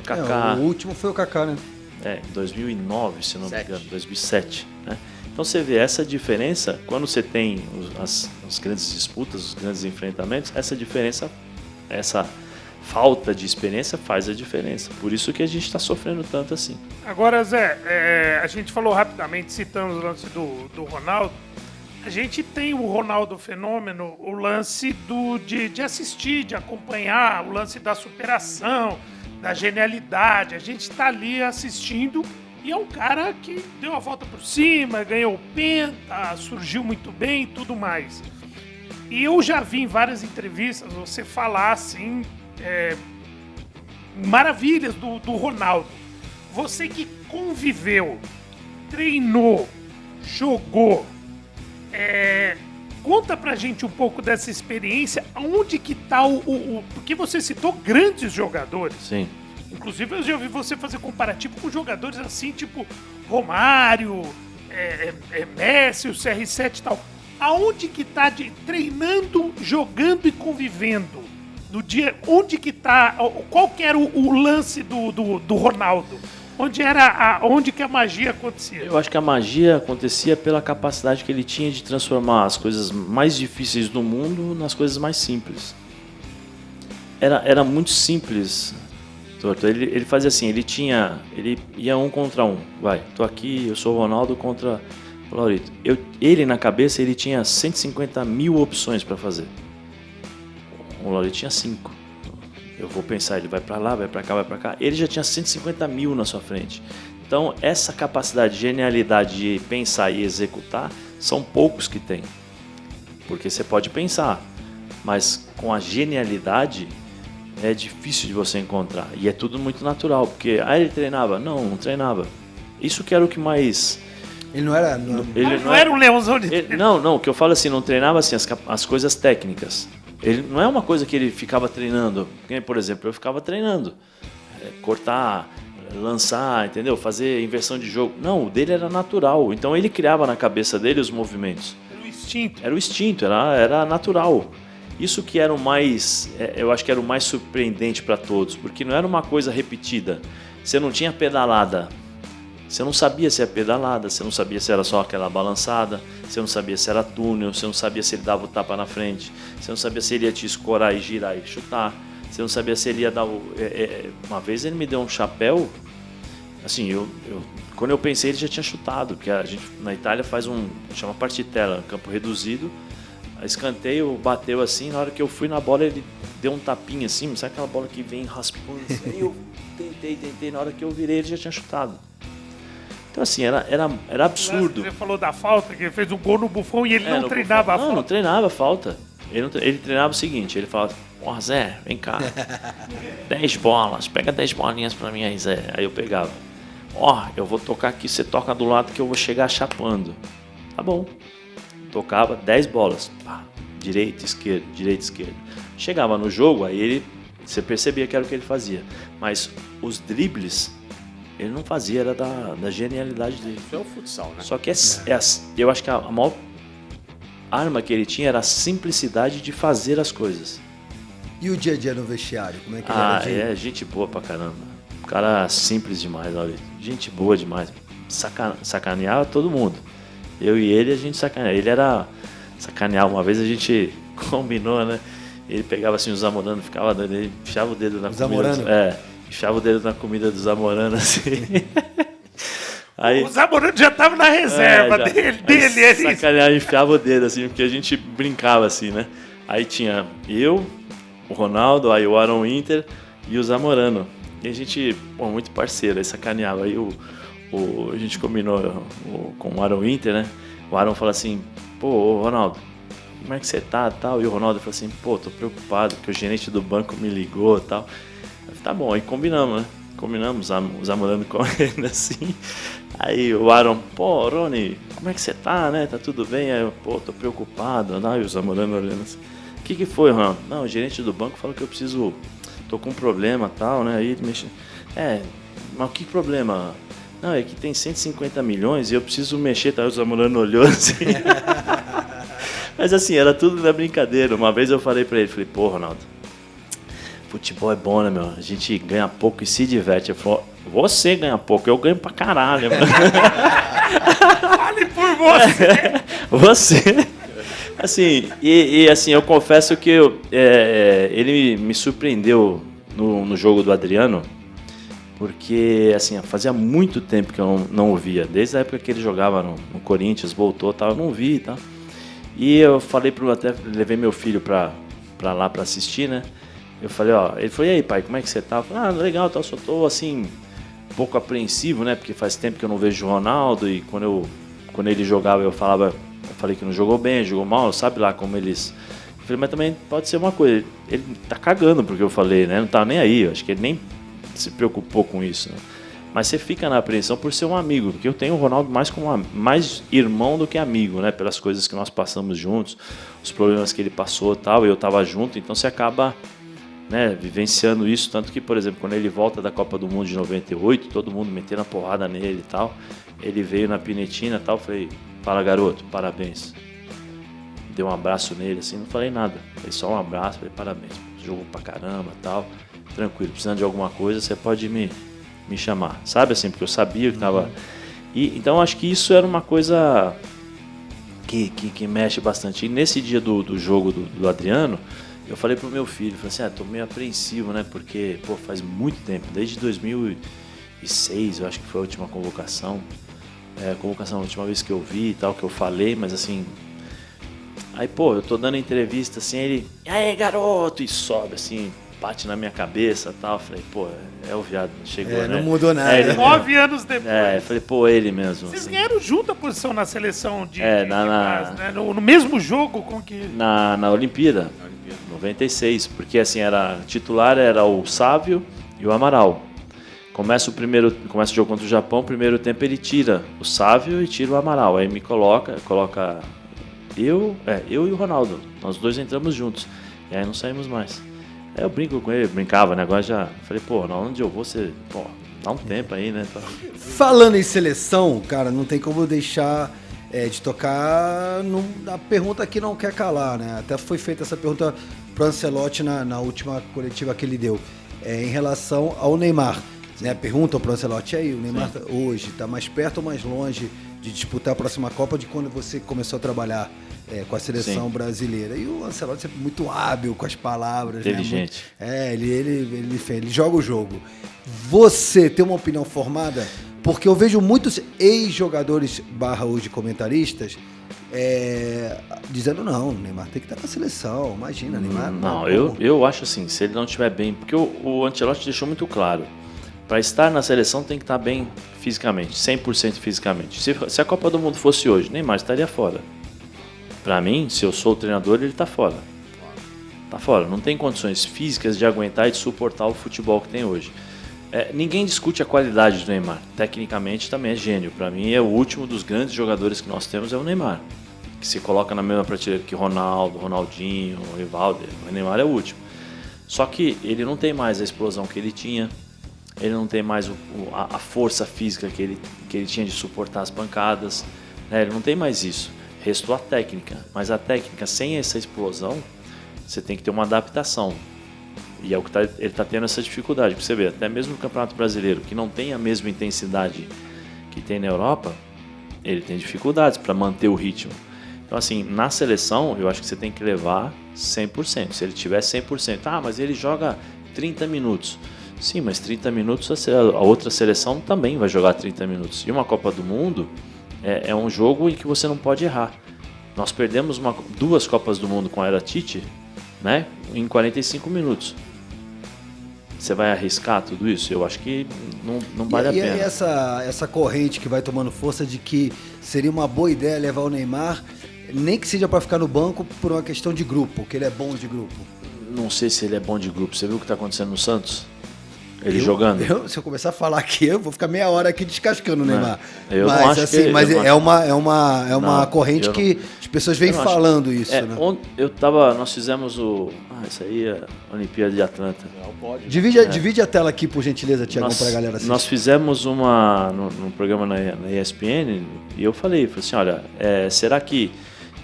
Kaká... o último foi o Kaká, né? Em 2009, se não me engano, 2007. Né? Então você vê essa diferença, quando você tem as grandes disputas, os grandes enfrentamentos, essa diferença, essa falta de experiência faz a diferença. Por isso que a gente está sofrendo tanto assim. Agora, Zé, a gente falou rapidamente, citamos o lance do Ronaldo. A gente tem o Ronaldo Fenômeno, o lance de assistir, de acompanhar, o lance da superação, da genialidade. A gente está ali assistindo e é um cara que deu a volta por cima, ganhou o penta, surgiu muito bem e tudo mais. E eu já vi em várias entrevistas você falar assim, maravilhas do Ronaldo. Você que conviveu, treinou, jogou, conta pra gente um pouco dessa experiência, onde que tá porque você citou grandes jogadores. Sim. Inclusive eu já ouvi você fazer comparativo com jogadores assim, tipo Romário, Messi, o CR7 e tal. Aonde que tá treinando, jogando e convivendo? No dia, onde que tá, qual que era o lance do Ronaldo? Onde que a magia acontecia? Eu acho que a magia acontecia pela capacidade que ele tinha de transformar as coisas mais difíceis do mundo nas coisas mais simples. Era muito simples, Torto. Ele fazia assim, ele ia 1 contra 1. Tô aqui, eu sou o Ronaldo contra o Laurito. Ele na cabeça, ele tinha 150 mil opções para fazer. O Laurito tinha 5. Eu vou pensar, ele vai para lá, vai para cá, vai para cá. Ele já tinha 150 mil na sua frente. Então, essa capacidade, genialidade de pensar e executar, são poucos que têm. Porque você pode pensar, Mas com a genialidade é difícil de você encontrar. E é tudo muito natural, porque ele treinava? Não treinava. Isso que era o que mais... Ele não era... Ele não era um leãozão de... Não, o que eu falo assim, não treinava assim as coisas técnicas. Ele não é uma coisa que ele ficava treinando. Por exemplo, eu ficava treinando. Cortar, lançar, entendeu? Fazer inversão de jogo. Não, o dele era natural. Então ele criava na cabeça dele os movimentos. Era o instinto, era natural. Isso que era o mais, eu acho que era o mais surpreendente para todos, porque não era uma coisa repetida. Você não tinha pedalada, você não sabia se era pedalada, você não sabia se era só aquela balançada, você não sabia se era túnel, você não sabia se ele dava o tapa na frente, você não sabia se ele ia te escorar e girar e chutar, você não sabia se ele ia dar o... Uma vez ele me deu um chapéu, assim, quando eu pensei ele já tinha chutado, porque a gente na Itália faz chama partitella, campo reduzido. A escanteio bateu assim, na hora que eu fui na bola ele deu um tapinha assim, sabe aquela bola que vem raspando assim? Aí eu tentei, na hora que eu virei ele já tinha chutado. Então assim, era absurdo. Você falou da falta, que ele fez um gol no Buffon e ele não treinava a falta. Não treinava a falta. Ele treinava o seguinte, ele falava, Zé, vem cá, 10 bolas, pega 10 bolinhas pra mim aí, Zé. Aí eu pegava, eu vou tocar aqui, você toca do lado que eu vou chegar chapando. Tá bom. Tocava 10 bolas, direita, esquerda. Chegava no jogo, aí você percebia que era o que ele fazia. Mas os dribles, ele não fazia, era da genialidade dele. Isso é o futsal, né? Só que eu acho que a maior arma que ele tinha era a simplicidade de fazer as coisas. E o dia a dia no vestiário, como é que ele era? Gente boa pra caramba. O cara simples demais, olha. Gente boa demais. Sacaneava todo mundo. Eu e ele, a gente sacaneava. Ele era sacanear. Uma vez a gente combinou, né? Ele pegava assim o Zamorano, ficava dando, ele enfiava o dedo na comida. Enfiava o dedo na comida do Zamorano, assim. Aí, o Zamorano já tava na reserva dele. Sacaneava, enfiava o dedo, assim, porque a gente brincava assim, né? Aí tinha eu, o Ronaldo, aí o Aaron Winter e o Zamorano. E a gente, muito parceiro, aí sacaneava. Aí a gente combinou com o Aaron Winter, né? O Aaron falou assim, Ronaldo, como é que você tá, tal? E o Ronaldo falou assim, tô preocupado, que o gerente do banco me ligou, tal. Eu falei, tá bom, aí combinamos, né? Combinamos, o Zamorano correndo assim. Aí o Aaron, Rony, como é que você tá, né? Tá tudo bem? Aí eu, tô preocupado, né? E o Zamorano olhando assim, o que foi, Ronaldo? Não, o gerente do banco falou que eu preciso, tô com um problema, tal, né? Aí ele mexe, mas que problema? Não, é que tem 150 milhões e eu preciso mexer, tá? O Zamorano olhou assim. Mas assim, era tudo na brincadeira. Uma vez eu falei pra ele, Ronaldo, futebol é bom, né, meu? A gente ganha pouco e se diverte. Ele falou, você ganha pouco, eu ganho pra caralho. Fale por você! Você. Assim, assim, eu confesso que ele me surpreendeu no jogo do Adriano, porque assim, fazia muito tempo que eu não o via. Desde a época que ele jogava no Corinthians, voltou, tal, eu não vi e tal. E eu falei até levei meu filho pra lá pra assistir, né? Eu falei, ele falou, e aí, pai, como é que você tá? Eu falei, legal, tá, só tô assim, um pouco apreensivo, né? Porque faz tempo que eu não vejo o Ronaldo e quando ele jogava eu falei que não jogou bem, jogou mal, sabe lá como eles... Eu falei, mas também pode ser uma coisa, ele tá cagando porque eu falei, né? Não tá nem aí, eu acho que ele nem se preocupou com isso, né? Mas você fica na apreensão por ser um amigo, porque eu tenho o Ronaldo mais irmão do que amigo, né? Pelas coisas que nós passamos juntos, os problemas que ele passou e tal, eu tava junto, então você acaba, né, vivenciando isso, tanto que, por exemplo, quando ele volta da Copa do Mundo de 98, todo mundo metendo a porrada nele e tal, ele veio na Pinetina e tal, falei, fala garoto, parabéns. Dei um abraço nele, assim, não falei nada, falei só um abraço, falei parabéns, jogou pra caramba e tal, tranquilo, precisando de alguma coisa, você pode me chamar, sabe assim, porque eu sabia que tava... Então acho que isso era uma coisa que mexe bastante. E nesse dia do jogo do Adriano, eu falei pro meu filho, falei assim, tô meio apreensivo, né, porque, faz muito tempo, desde 2006, eu acho que foi a última convocação, a última vez que eu vi e tal, que eu falei, mas assim... Aí, eu tô dando entrevista, assim, ele... E aí, garoto? E sobe, assim, bate na minha cabeça e tal. Falei, pô, é o viado, chegou, né? Não mudou nada. Ele, 9 anos depois. falei, pô, ele mesmo. Vocês assim. ganharam junto a posição na seleção de na- base, né? No mesmo jogo com que... Na Olimpíada, 96, porque assim, titular era o Sávio e o Amaral. Começa o jogo contra o Japão, primeiro tempo ele tira o Sávio e tira o Amaral. Aí me coloca eu e o Ronaldo. Nós dois entramos juntos. E aí não saímos mais. Aí eu brinco com ele, brincava, né? Agora já falei, pô, onde eu vou, você, pô, dá um tempo aí, né? Falando em seleção, cara, não tem como deixar de tocar na pergunta que não quer calar, né? Até foi feita essa pergunta pro Ancelotti na última coletiva que ele deu. Em relação ao Neymar. Né? Perguntam pro Ancelotti, aí, o Neymar hoje tá mais perto ou mais longe de disputar a próxima Copa de quando você começou a trabalhar com a seleção brasileira? E o Ancelotti sempre muito hábil com as palavras. Inteligente. Né? Ele joga o jogo. Você tem uma opinião formada? Porque eu vejo muitos ex-jogadores / hoje comentaristas dizendo, não, o Neymar tem que estar na seleção, imagina, Neymar... Não, eu acho assim, se ele não estiver bem, porque o Ancelotti deixou muito claro, para estar na seleção tem que estar bem fisicamente, 100% fisicamente. Se a Copa do Mundo fosse hoje, Neymar estaria fora. Para mim, se eu sou o treinador, ele está fora. Está fora, não tem condições físicas de aguentar e de suportar o futebol que tem hoje. Ninguém discute a qualidade do Neymar. Tecnicamente também é gênio. Para mim é o último dos grandes jogadores que nós temos é o Neymar. Que se coloca na mesma prateleira que Ronaldo, Ronaldinho, Rivaldo. O Neymar é o último. Só que ele não tem mais a explosão que ele tinha. Ele não tem mais a força física que ele tinha de suportar as pancadas. Né? Ele não tem mais isso. Restou a técnica. Mas a técnica sem essa explosão, você tem que ter uma adaptação. E é o que ele está tendo essa dificuldade. Porque você vê, até mesmo no Campeonato Brasileiro, que não tem a mesma intensidade que tem na Europa, ele tem dificuldades para manter o ritmo. Então, assim, na seleção, eu acho que você tem que levar 100%. Se ele tiver 100%, mas ele joga 30 minutos. Sim, mas 30 minutos a outra seleção também vai jogar 30 minutos. E uma Copa do Mundo é um jogo em que você não pode errar. Nós perdemos 2 Copas do Mundo com a Era Tite, né, em 45 minutos. Você vai arriscar tudo isso? Eu acho que não vale a pena. E essa corrente que vai tomando força de que seria uma boa ideia levar o Neymar, nem que seja para ficar no banco por uma questão de grupo, que ele é bom de grupo. Não sei se ele é bom de grupo. Você viu o que está acontecendo no Santos? Ele jogando? Se eu começar a falar aqui, eu vou ficar meia hora aqui descascando o Neymar. Eu não acho assim, que... Mas é uma corrente que as pessoas vêm falando isso, né? Nós fizemos isso aí é a Olimpíada de Atlanta. Divide a tela aqui, por gentileza, Thiago, para a galera assistir. Nós fizemos num programa na ESPN e eu falei assim, olha, será que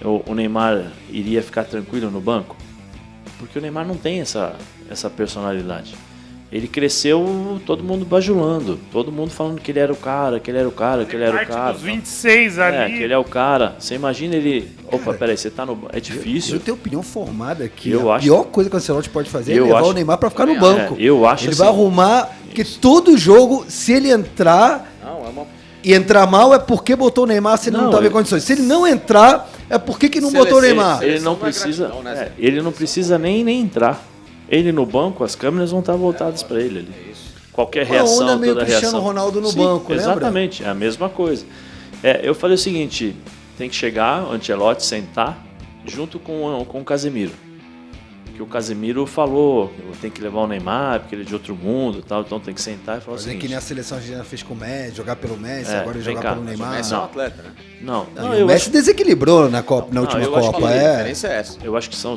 o Neymar iria ficar tranquilo no banco? Porque o Neymar não tem essa personalidade. Ele cresceu todo mundo bajulando, todo mundo falando que ele era o cara, que ele era o cara, que ele era o cara. Dos 26 ali. Que ele é o cara. Você imagina ele... Opa, peraí, você tá no... É difícil. Eu tenho opinião formada aqui. A pior coisa que o Ancelotti pode fazer é levar o Neymar para ficar no banco. Eu acho ele vai arrumar que todo jogo, se ele entrar... E entrar mal é porque botou o Neymar se ele não estava em condições. Se ele não entrar, é porque que não botou o Neymar. Ele não precisa... Ele não precisa nem entrar. Ele no banco, as câmeras vão estar voltadas para ele ali. Qualquer reação, onda meio toda Cristiano reação. Ronaldo no banco, exatamente, lembra? É a mesma coisa. Eu falei o seguinte, tem que chegar, o Ancelotti sentar junto com o Casemiro. Que o Casemiro falou, tem que levar o Neymar, porque ele é de outro mundo e tal, então tem que sentar e falar o seguinte. Que nem a seleção argentina fez com o Messi, jogar pelo Messi, agora ele jogar pelo Neymar. O Messi é um atleta, né? Não, o Messi desequilibrou na última Copa. A diferença é essa. Eu acho que são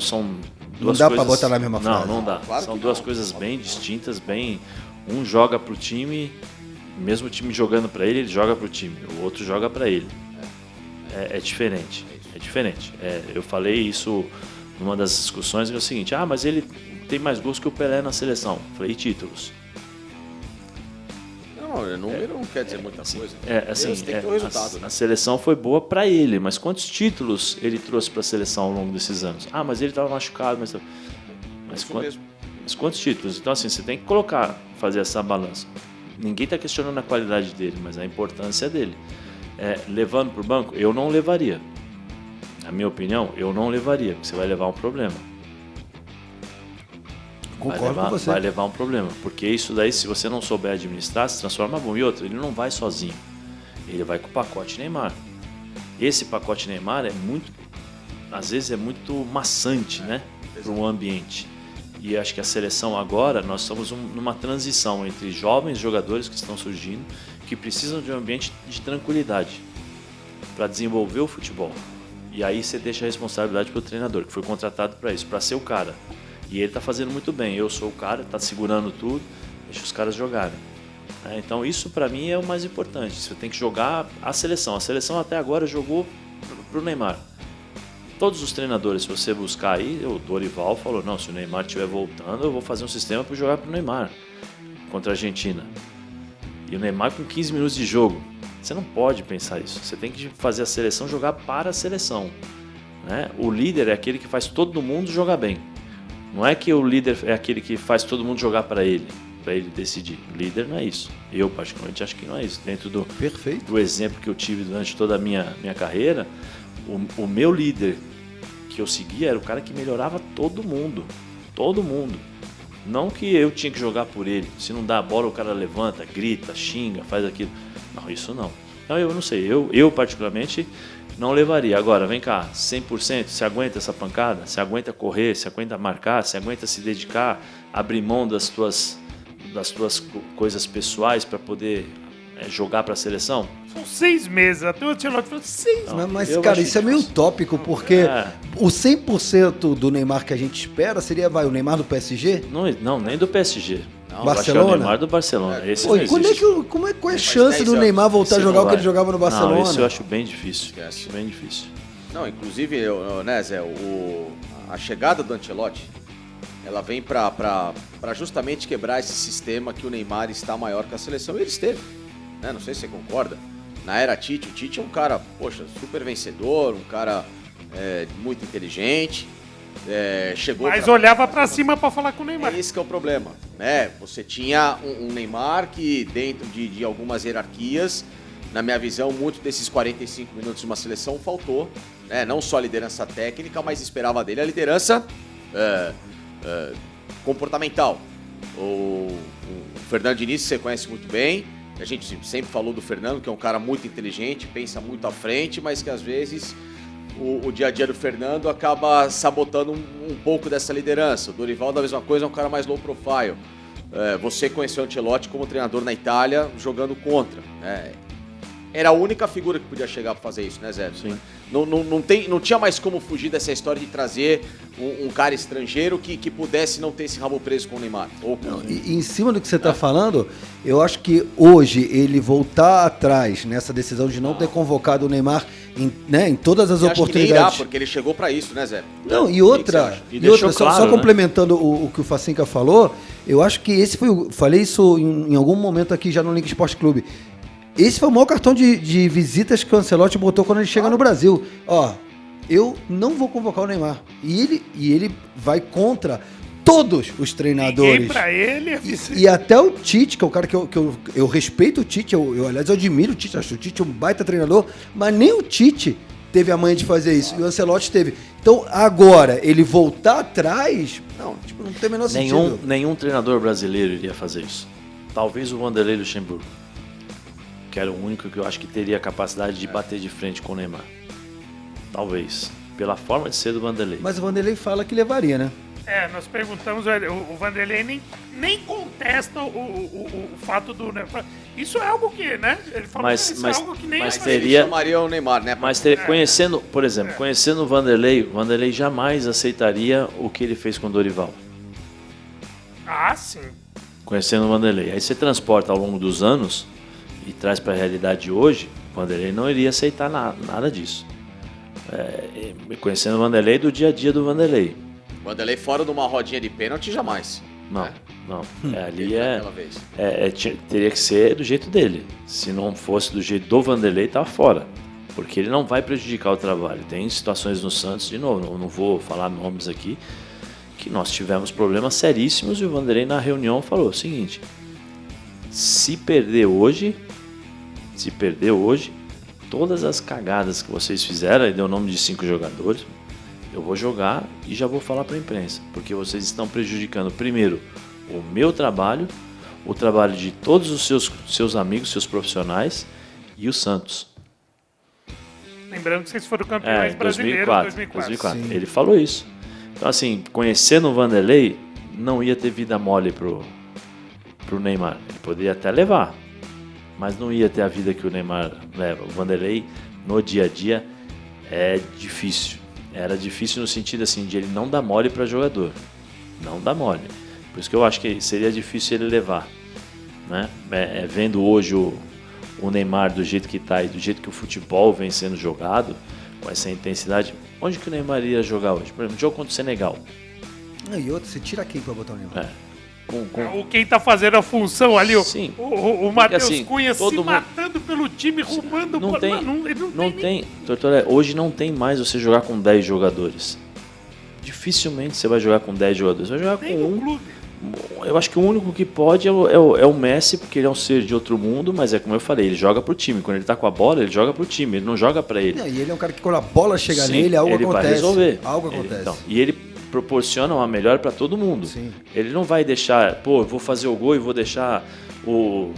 não dá para botar na mesma frase. Não dá. Claro são duas coisas bem distintas, um joga pro time, mesmo o time jogando para ele joga pro time, o outro joga para ele. É diferente. É diferente. Eu falei isso numa das discussões, que é o seguinte, mas ele tem mais gols que o Pelé na seleção. Falei, e títulos? Número não quer dizer muita coisa. Assim, tem que ter um resultado. A seleção foi boa para ele, mas quantos títulos ele trouxe para a seleção ao longo desses anos? Mas ele estava machucado, mas quantos títulos? Então, assim, você tem que fazer essa balança. Ninguém está questionando a qualidade dele, mas a importância dele. Levando para o banco, eu não levaria. Na minha opinião, eu não levaria, porque você vai levar um problema. Concordo com você. Vai levar um problema, porque isso daí, se você não souber administrar, se transforma bom. E outro, ele não vai sozinho, ele vai com o pacote Neymar. Esse pacote Neymar às vezes é muito maçante, né, para um ambiente. E acho que a seleção agora, nós estamos numa transição entre jovens jogadores que estão surgindo, que precisam de um ambiente de tranquilidade para desenvolver o futebol. E aí você deixa a responsabilidade para o treinador, que foi contratado para isso, para ser o cara. E ele está fazendo muito bem. Eu sou o cara, está segurando tudo, deixa os caras jogarem. Então isso para mim é o mais importante. Você tem que jogar a seleção. A seleção até agora jogou para o Neymar. Todos os treinadores, se você buscar aí, o Dorival falou, não, se o Neymar estiver voltando, eu vou fazer um sistema para jogar para o Neymar contra a Argentina. E o Neymar com 15 minutos de jogo. Você não pode pensar isso. Você tem que fazer a seleção jogar para a seleção, né? O líder é aquele que faz todo mundo jogar bem. Não é que o líder é aquele que faz todo mundo jogar para ele decidir. O líder não é isso. Eu, particularmente, acho que não é isso. Dentro do exemplo que eu tive durante toda a minha carreira, o meu líder que eu seguia era o cara que melhorava todo mundo. Todo mundo. Não que eu tinha que jogar por ele. Se não dá a bola, o cara levanta, grita, xinga, faz aquilo. Não, isso não. Então eu não sei. Eu particularmente, não levaria. Agora, vem cá, 100%, você aguenta essa pancada? Você aguenta correr? Você aguenta marcar? Você aguenta se dedicar? Abrir mão das tuas coisas pessoais para poder jogar para a seleção? São 6 meses, até o Ancelotti falou 6 meses. Mas cara, isso é meio utópico, porque o 100% do Neymar que a gente espera seria, o Neymar do PSG? Não, nem do PSG. Não, Barcelona? Acho que é o Neymar do Barcelona. Esse não existe. Qual é a chance do Neymar voltar a jogar o que ele jogava no Barcelona? Não, isso eu acho bem difícil. Bem difícil. Não, inclusive, né, Zé, a chegada do Ancelotti, ela vem para justamente quebrar esse sistema que o Neymar está maior que a seleção. E ele esteve, né? Não sei se você concorda. Na era Tite, o Tite é um cara, super vencedor, um cara muito inteligente. Mas olhava pra cima pra falar com o Neymar. Esse que é o problema, né? Você tinha um Neymar que dentro de algumas hierarquias, na minha visão, muito desses 45 minutos de uma seleção faltou, né? Não só a liderança técnica, mas esperava dele a liderança comportamental. O Fernando Diniz, você conhece muito bem, a gente sempre falou do Fernando, que é um cara muito inteligente, pensa muito à frente, mas que às vezes o dia a dia do Fernando acaba sabotando um pouco dessa liderança. O Dorival, da mesma coisa, é um cara mais low profile. Você conheceu o Ancelotti como treinador na Itália, jogando contra. Era a única figura que podia chegar para fazer isso, né, Zé? Sim. Não tinha mais como fugir dessa história de trazer um cara estrangeiro que pudesse não ter esse rabo preso com o Neymar. E em cima do que você está falando, eu acho que hoje ele voltar atrás nessa decisão de não ter convocado o Neymar em todas as oportunidades. Acho que nem irá, porque ele chegou para isso, né, Zé? Não, e outra, só complementando o que o Facinca falou, eu acho que esse foi, falei isso em algum momento aqui já no Link Esporte Clube. Esse foi o maior cartão de visitas que o Ancelotti botou quando ele chega no Brasil. Eu não vou convocar o Neymar. E ele vai contra todos os treinadores. Ninguém pra ele. E até o Tite, que é o cara que eu respeito o Tite, aliás, eu admiro o Tite, acho o Tite um baita treinador, mas nem o Tite teve a manha de fazer isso. E o Ancelotti teve. Então, agora, ele voltar atrás, não tem o menor sentido. Nenhum treinador brasileiro iria fazer isso. Talvez o Vanderlei Luxemburgo, que era o único que eu acho que teria a capacidade de bater de frente com o Neymar. Talvez. Pela forma de ser do Vanderlei. Mas o Vanderlei fala que levaria, né? Nós perguntamos, o Vanderlei nem contesta o fato do Neymar. Isso é algo que, né? Ele falou que isso é algo que nem... Mas teria... chamaria o Neymar, né? Mas conhecendo, por exemplo, conhecendo o Vanderlei jamais aceitaria o que ele fez com o Dorival. Ah, sim. Conhecendo o Vanderlei. Aí você transporta ao longo dos anos e traz para a realidade de hoje, o Vanderlei não iria aceitar nada disso. Conhecendo o Vanderlei do dia a dia do Vanderlei. O Vanderlei fora de uma rodinha de pênalti, jamais. Não. Ali teria que ser do jeito dele. Se não fosse do jeito do Vanderlei, tá fora. Porque ele não vai prejudicar o trabalho. Tem situações no Santos, de novo, não vou falar nomes aqui, que nós tivemos problemas seríssimos e o Vanderlei na reunião falou o seguinte: se perder hoje, todas as cagadas que vocês fizeram, aí deu o nome de 5 jogadores, eu vou jogar e já vou falar para a imprensa, porque vocês estão prejudicando, primeiro, o meu trabalho, o trabalho de todos os seus amigos, seus profissionais e o Santos. Lembrando que vocês foram campeões brasileiros em 2004. Sim. Ele falou isso. Então, assim, conhecendo o Vanderlei, não ia ter vida mole pro Neymar. Ele poderia até levar, mas não ia ter a vida que o Neymar leva. O Vanderlei, no dia a dia, é difícil. Era difícil no sentido assim, de ele não dar mole para jogador. Não dá mole. Por isso que eu acho que seria difícil ele levar. Né? Vendo hoje o Neymar do jeito que está e do jeito que o futebol vem sendo jogado, com essa intensidade, onde que o Neymar ia jogar hoje? Por exemplo, no jogo contra o Senegal. E outro, você tira quem pra botar o Neymar? Quem tá fazendo a função ali, Sim. o Matheus assim, Cunha se todo mundo- matando pelo time, roubando Não bola. tem, Ele não tem, Tortorelli, hoje não tem mais você jogar com 10 jogadores. Dificilmente você vai jogar com 10 jogadores. Você vai jogar nem com no um. clube. Eu acho que o único que pode é o Messi, porque ele é um ser de outro mundo, mas é como eu falei, ele joga pro time. Quando ele tá com a bola, ele joga pro time, ele não joga pra ele. E ele é um cara que quando a bola chega Sim, nele, algo ele acontece. vai resolver. Algo Ele- acontece. então, e ele proporciona uma melhor para todo mundo. Sim. Ele não vai deixar, eu vou fazer o gol e vou deixar o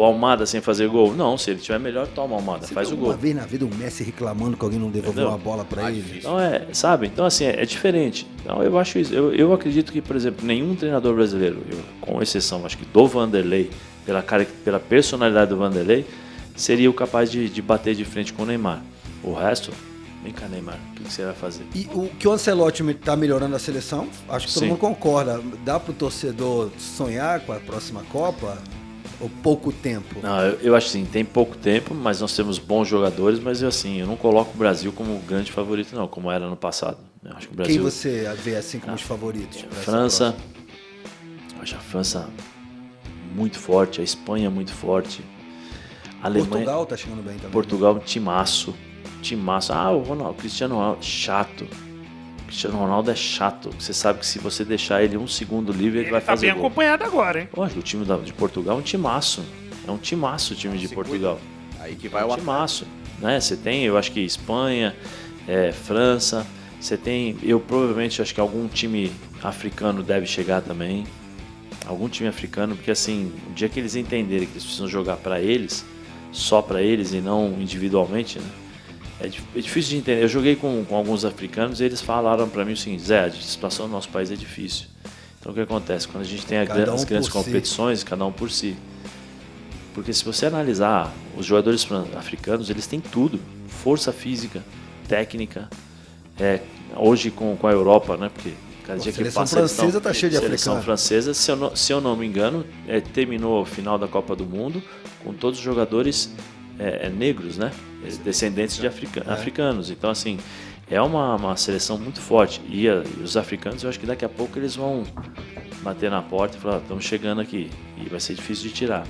Almada sem fazer gol. Não, se ele tiver melhor, toma o Almada, Você faz viu o gol. uma vez na vida o Messi reclamando que alguém não devolveu Entendeu? uma bola pra ele? difícil. Então sabe? Então assim, é diferente. Então eu acho isso. Eu acredito que, por exemplo, nenhum treinador brasileiro, com exceção, acho que do Vanderlei, pela personalidade do Vanderlei, seria o capaz de bater de frente com o Neymar. O resto, vem cá, Neymar, o que você vai fazer? E o que o Ancelotti tá melhorando a seleção, acho que todo Sim. mundo concorda. Dá pro torcedor sonhar com a próxima Copa? Ou pouco tempo? Não, eu acho assim, tem pouco tempo, mas nós temos bons jogadores, mas eu não coloco o Brasil como grande favorito não, como era no passado. Eu acho que o Brasil, Quem você vê assim como os favoritos? pra essa França, próxima? eu acho a França muito forte, a Espanha muito forte, a Alemanha, Portugal tá chegando bem também. Portugal, timaço. O Cristiano Ronaldo, chato. O Cristiano Ronaldo é chato. Você sabe que se você deixar ele um segundo livre, ele vai tá fazer bem gol. acompanhado agora, hein? Eu acho que o time de Portugal é um timaço. É um timaço o time de Se Portugal. cuida. Aí que vai É o um ataque. timaço. Né? Você tem, eu acho que Espanha, França. Você tem, eu provavelmente acho que algum time africano deve chegar também. Algum time africano, porque assim, o dia que eles entenderem que eles precisam jogar para eles, só para eles e não individualmente, né? É difícil de entender. Eu joguei com alguns africanos e eles falaram para mim o seguinte: Zé, a situação do nosso país é difícil. Então o que acontece? Quando a gente tem Cada um as grandes por si. competições, cada um por si. Porque se você analisar, os jogadores africanos, eles têm tudo. Força física, técnica. Hoje com a Europa, né? Porque cada dia que seleção passa eles francesa tá cheia de seleção africano. francesa, se eu não me engano, terminou o final da Copa do Mundo com todos os jogadores negros, né? Descendentes de africanos. Então, assim, é uma seleção muito forte. E os africanos, eu acho que daqui a pouco eles vão bater na porta e falar: estamos chegando aqui. E vai ser difícil de tirar,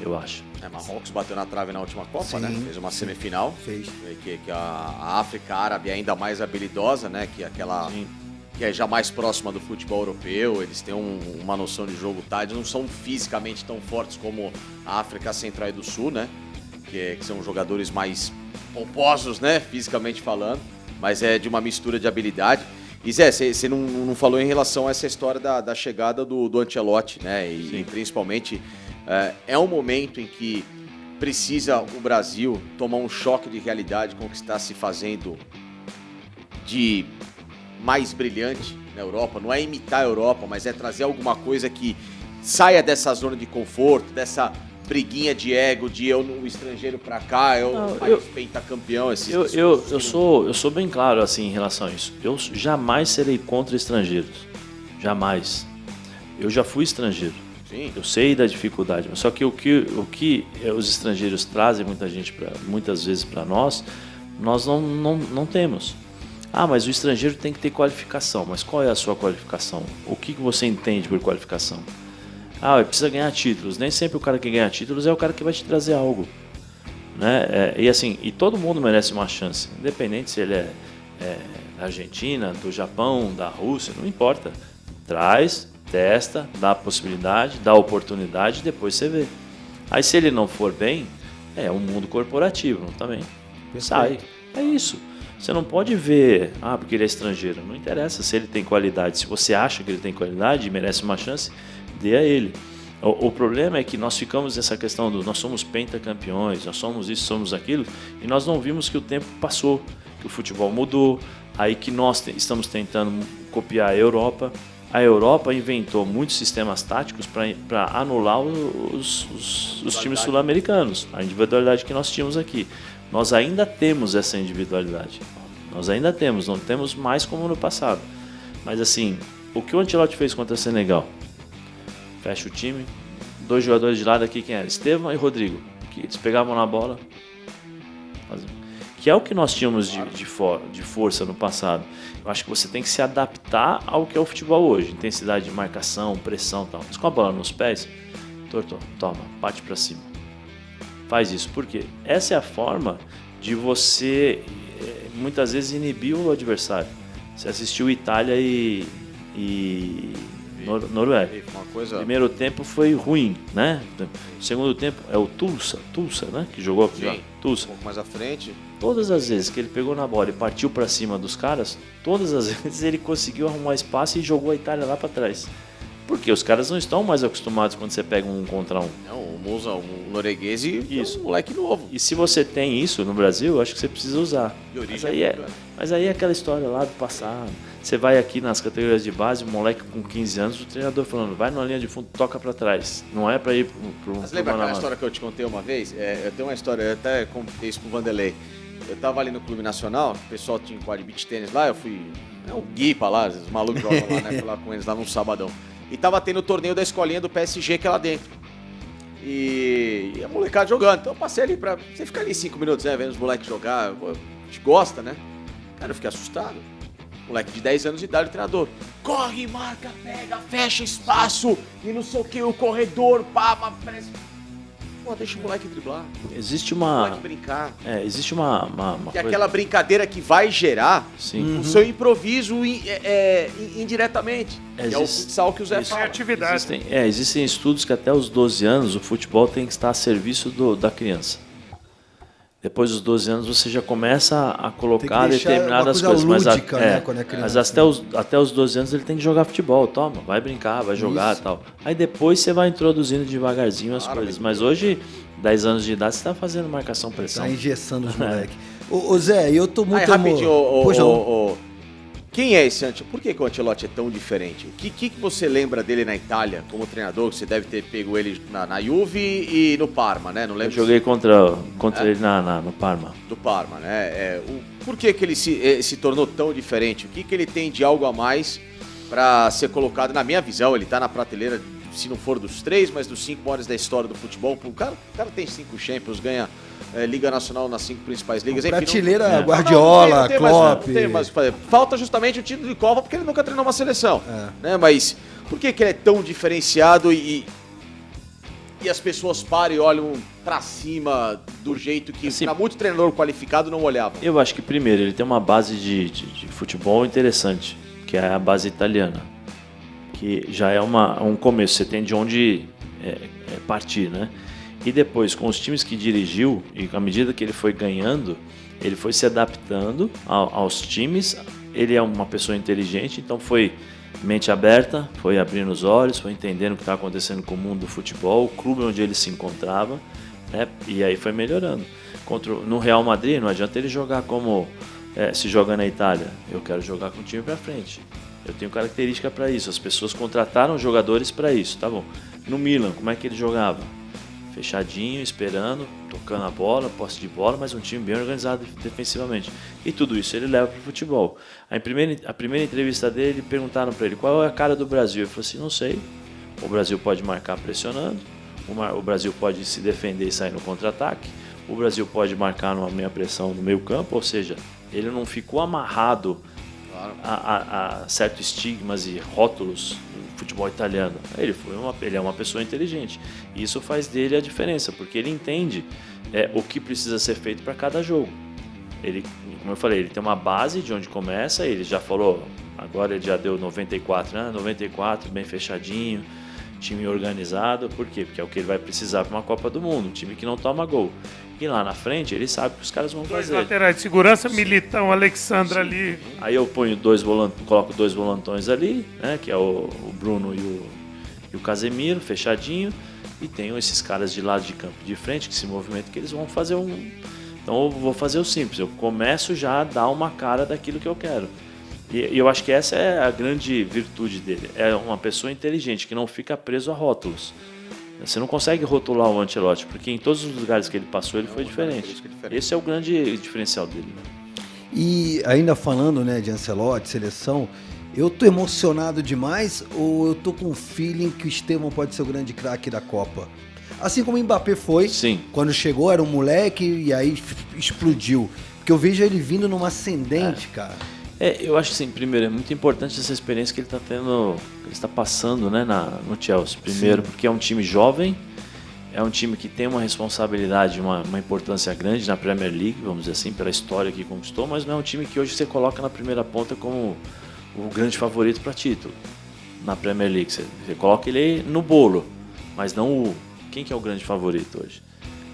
eu acho. Marrocos bateu na trave na última Copa, Sim, né? Fez uma semifinal. Fez. Que a África Árabe é ainda mais habilidosa, né? Que aquela Sim. que é já mais próxima do futebol europeu. Eles têm uma noção de jogo, tá? Eles não são fisicamente tão fortes como a África Central e do Sul, né? Que são jogadores mais pomposos, né? Fisicamente falando, mas é de uma mistura de habilidade. E Zé, você não falou em relação a essa história da chegada do Ancelotti, né? E principalmente é um momento em que precisa o Brasil tomar um choque de realidade com o que está se fazendo de mais brilhante na Europa. Não é imitar a Europa, mas é trazer alguma coisa que saia dessa zona de conforto, dessa briguinha de ego, de o estrangeiro pra cá, o país pentacampeão. Eu sou bem claro assim em relação a isso. Eu jamais serei contra estrangeiros. Jamais. Eu já fui estrangeiro. Sim. Eu sei da dificuldade, mas só que o que os estrangeiros trazem muitas vezes para nós não temos. Mas o estrangeiro tem que ter qualificação. Mas qual é a sua qualificação? O que você entende por qualificação? Precisa ganhar títulos. Nem sempre o cara que ganha títulos é o cara que vai te trazer algo, né? E todo mundo merece uma chance, independente se ele é da Argentina, do Japão, da Rússia, não importa. Traz, testa, dá a possibilidade, dá a oportunidade, depois você vê. Aí se ele não for bem, é um mundo corporativo também. Sai. É isso. Você não pode ver, porque ele é estrangeiro. Não interessa se ele tem qualidade. Se você acha que ele tem qualidade e merece uma chance, dê a ele. O problema é que nós ficamos nessa questão nós somos pentacampeões, nós somos isso, somos aquilo, e nós não vimos que o tempo passou, que o futebol mudou, aí que nós estamos tentando copiar a Europa. A Europa inventou muitos sistemas táticos para anular os times sul-americanos, a individualidade que nós tínhamos aqui. Nós ainda temos essa individualidade, não temos mais como no passado. Mas assim, o que o Ancelotti fez contra o Senegal? Fecha o time, 2 jogadores de lado aqui, quem era? Estevam e Rodrigo, que eles pegavam na bola, que é o que nós tínhamos de força no passado. Eu acho que você tem que se adaptar ao que é o futebol hoje, intensidade de marcação, pressão e tal. Mas com a bola nos pés, Torto, toma, bate pra cima. Faz isso, porque essa é a forma de você, muitas vezes, inibir o adversário. Você assistiu Itália e Noruega. Primeiro tempo foi ruim, né? Segundo tempo é o Tulsa, né? Que jogou aqui, Tulsa. Um pouco mais à frente. Todas as vezes que ele pegou na bola e partiu para cima dos caras, todas as vezes ele conseguiu arrumar espaço e jogou a Itália lá para trás. Porque os caras não estão mais acostumados quando você pega um contra um. Não, um norueguês e um moleque novo. E se você tem isso no Brasil, eu acho que você precisa usar. Mas aí é aquela história lá do passado. Você vai aqui nas categorias de base, um moleque com 15 anos, o treinador falando, vai na linha de fundo, toca pra trás. Não é pra ir pro Mas lembra aquela história que eu te contei uma vez? Eu tenho uma história, eu até contei isso pro Vanderlei. Eu tava ali no Clube Nacional, o pessoal tinha um quadro de beach tênis lá, eu fui... o Guipa lá, os malucos jogam lá, né? Fui lá com eles lá num sabadão. E tava tendo o torneio da escolinha do PSG que é lá dentro. E a molecada jogando. Então eu passei ali pra... Você fica ali 5 minutos, né? Vendo os moleques jogar. A gente gosta, né? Cara, eu fiquei assustado. Moleque de 10 anos de idade, o treinador. Corre, marca, pega, fecha espaço. E não sei o que, o corredor, pá, parece... Pô, deixa o moleque driblar. Existe uma... O moleque brincar. Existe uma e coisa... aquela brincadeira que vai gerar o seu improviso indiretamente. Que é o futsal que o Zé fala. Atividade. Existem estudos que até os 12 anos o futebol tem que estar a serviço da criança. Depois dos 12 anos você já começa a colocar determinadas coisas. Lúdica, né, quando é criança, mas até os 12 anos ele tem que jogar futebol. Toma, vai brincar, vai jogar e tal. Aí depois você vai introduzindo devagarzinho as coisas. Mas hoje, 10 anos de idade, você está fazendo marcação pressão. Tá engessando os moleques. Ô Zé, eu tô muito... rapidinho, quem é esse Ancelotti? Por que o Ancelotti é tão diferente? O que você lembra dele na Itália como treinador? Que você deve ter pego ele na Juve e no Parma, né? Não lembro. Eu joguei contra ele no Parma. Do Parma, né? Por que ele se tornou tão diferente? O que ele tem de algo a mais para ser colocado, na minha visão, ele tá na prateleira, se não for dos 3, mas dos 5 maiores da história do futebol. O cara tem 5 Champions, ganha Liga Nacional nas 5 principais ligas. Prateleira Guardiola, Klopp. Não tem mais o que fazer. Falta justamente o título de Copa porque ele nunca treinou uma seleção. Né? Mas por que ele é tão diferenciado e as pessoas param e olham pra cima do jeito que assim, muito treinador qualificado não olhava? Eu acho que primeiro ele tem uma base de futebol interessante, que é a base italiana, que já é um começo, você tem de onde partir, né? E depois, com os times que dirigiu, e à medida que ele foi ganhando, ele foi se adaptando aos times. Ele é uma pessoa inteligente, então foi mente aberta, foi abrindo os olhos, foi entendendo o que estava acontecendo com o mundo do futebol, o clube onde ele se encontrava, né? E aí foi melhorando. No Real Madrid, não adianta ele jogar como se joga na Itália. Eu quero jogar com o time para frente. Eu tenho característica para isso. As pessoas contrataram jogadores para isso, tá bom. No Milan, como é que ele jogava? Fechadinho, esperando, tocando a bola, posse de bola, mas um time bem organizado defensivamente. E tudo isso ele leva para o futebol. A primeira entrevista dele, perguntaram para ele qual é a cara do Brasil. Ele falou assim, não sei. O Brasil pode marcar pressionando, o Brasil pode se defender e sair no contra-ataque, o Brasil pode marcar numa meia pressão no meio campo, ou seja, ele não ficou amarrado a certos estigmas e rótulos do futebol italiano. Ele é uma pessoa inteligente. E isso faz dele a diferença, porque ele entende o que precisa ser feito para cada jogo. Ele, como eu falei, ele tem uma base de onde começa, ele já falou, agora ele já deu 94, né? 94, bem fechadinho. time organizado, por quê? Porque é o que ele vai precisar para uma Copa do Mundo, um time que não toma gol. E lá na frente, ele sabe o que os caras vão fazer. Dois laterais de segurança, Militão, Alexandre ali. Aí eu ponho coloco 2 volantões ali, né, que é o Bruno e o Casemiro, fechadinho, e tenho esses caras de lado de campo de frente, que se movimentam, que eles vão fazer Então eu vou fazer o simples, eu começo já a dar uma cara daquilo que eu quero. E eu acho que essa é a grande virtude dele. É uma pessoa inteligente, que não fica preso a rótulos. Você não consegue rotular o Ancelotti, porque em todos os lugares que ele passou, ele foi diferente. Esse é o grande diferencial dele. E ainda falando, né, de Ancelotti, seleção, eu tô emocionado demais ou eu tô com um feeling que o Estevão pode ser o grande craque da Copa? Assim como o Mbappé foi, Sim. Quando chegou era um moleque e aí explodiu. Porque eu vejo ele vindo numa ascendente, cara. Eu acho que sim, primeiro, é muito importante essa experiência que ele está tendo, que ele está passando, né, no Chelsea. Primeiro, porque é um time jovem, é um time que tem uma responsabilidade, uma importância grande na Premier League, vamos dizer assim, pela história que conquistou, mas não é um time que hoje você coloca na primeira ponta como o grande favorito para título na Premier League. Você coloca ele no bolo, mas não quem que é o grande favorito hoje?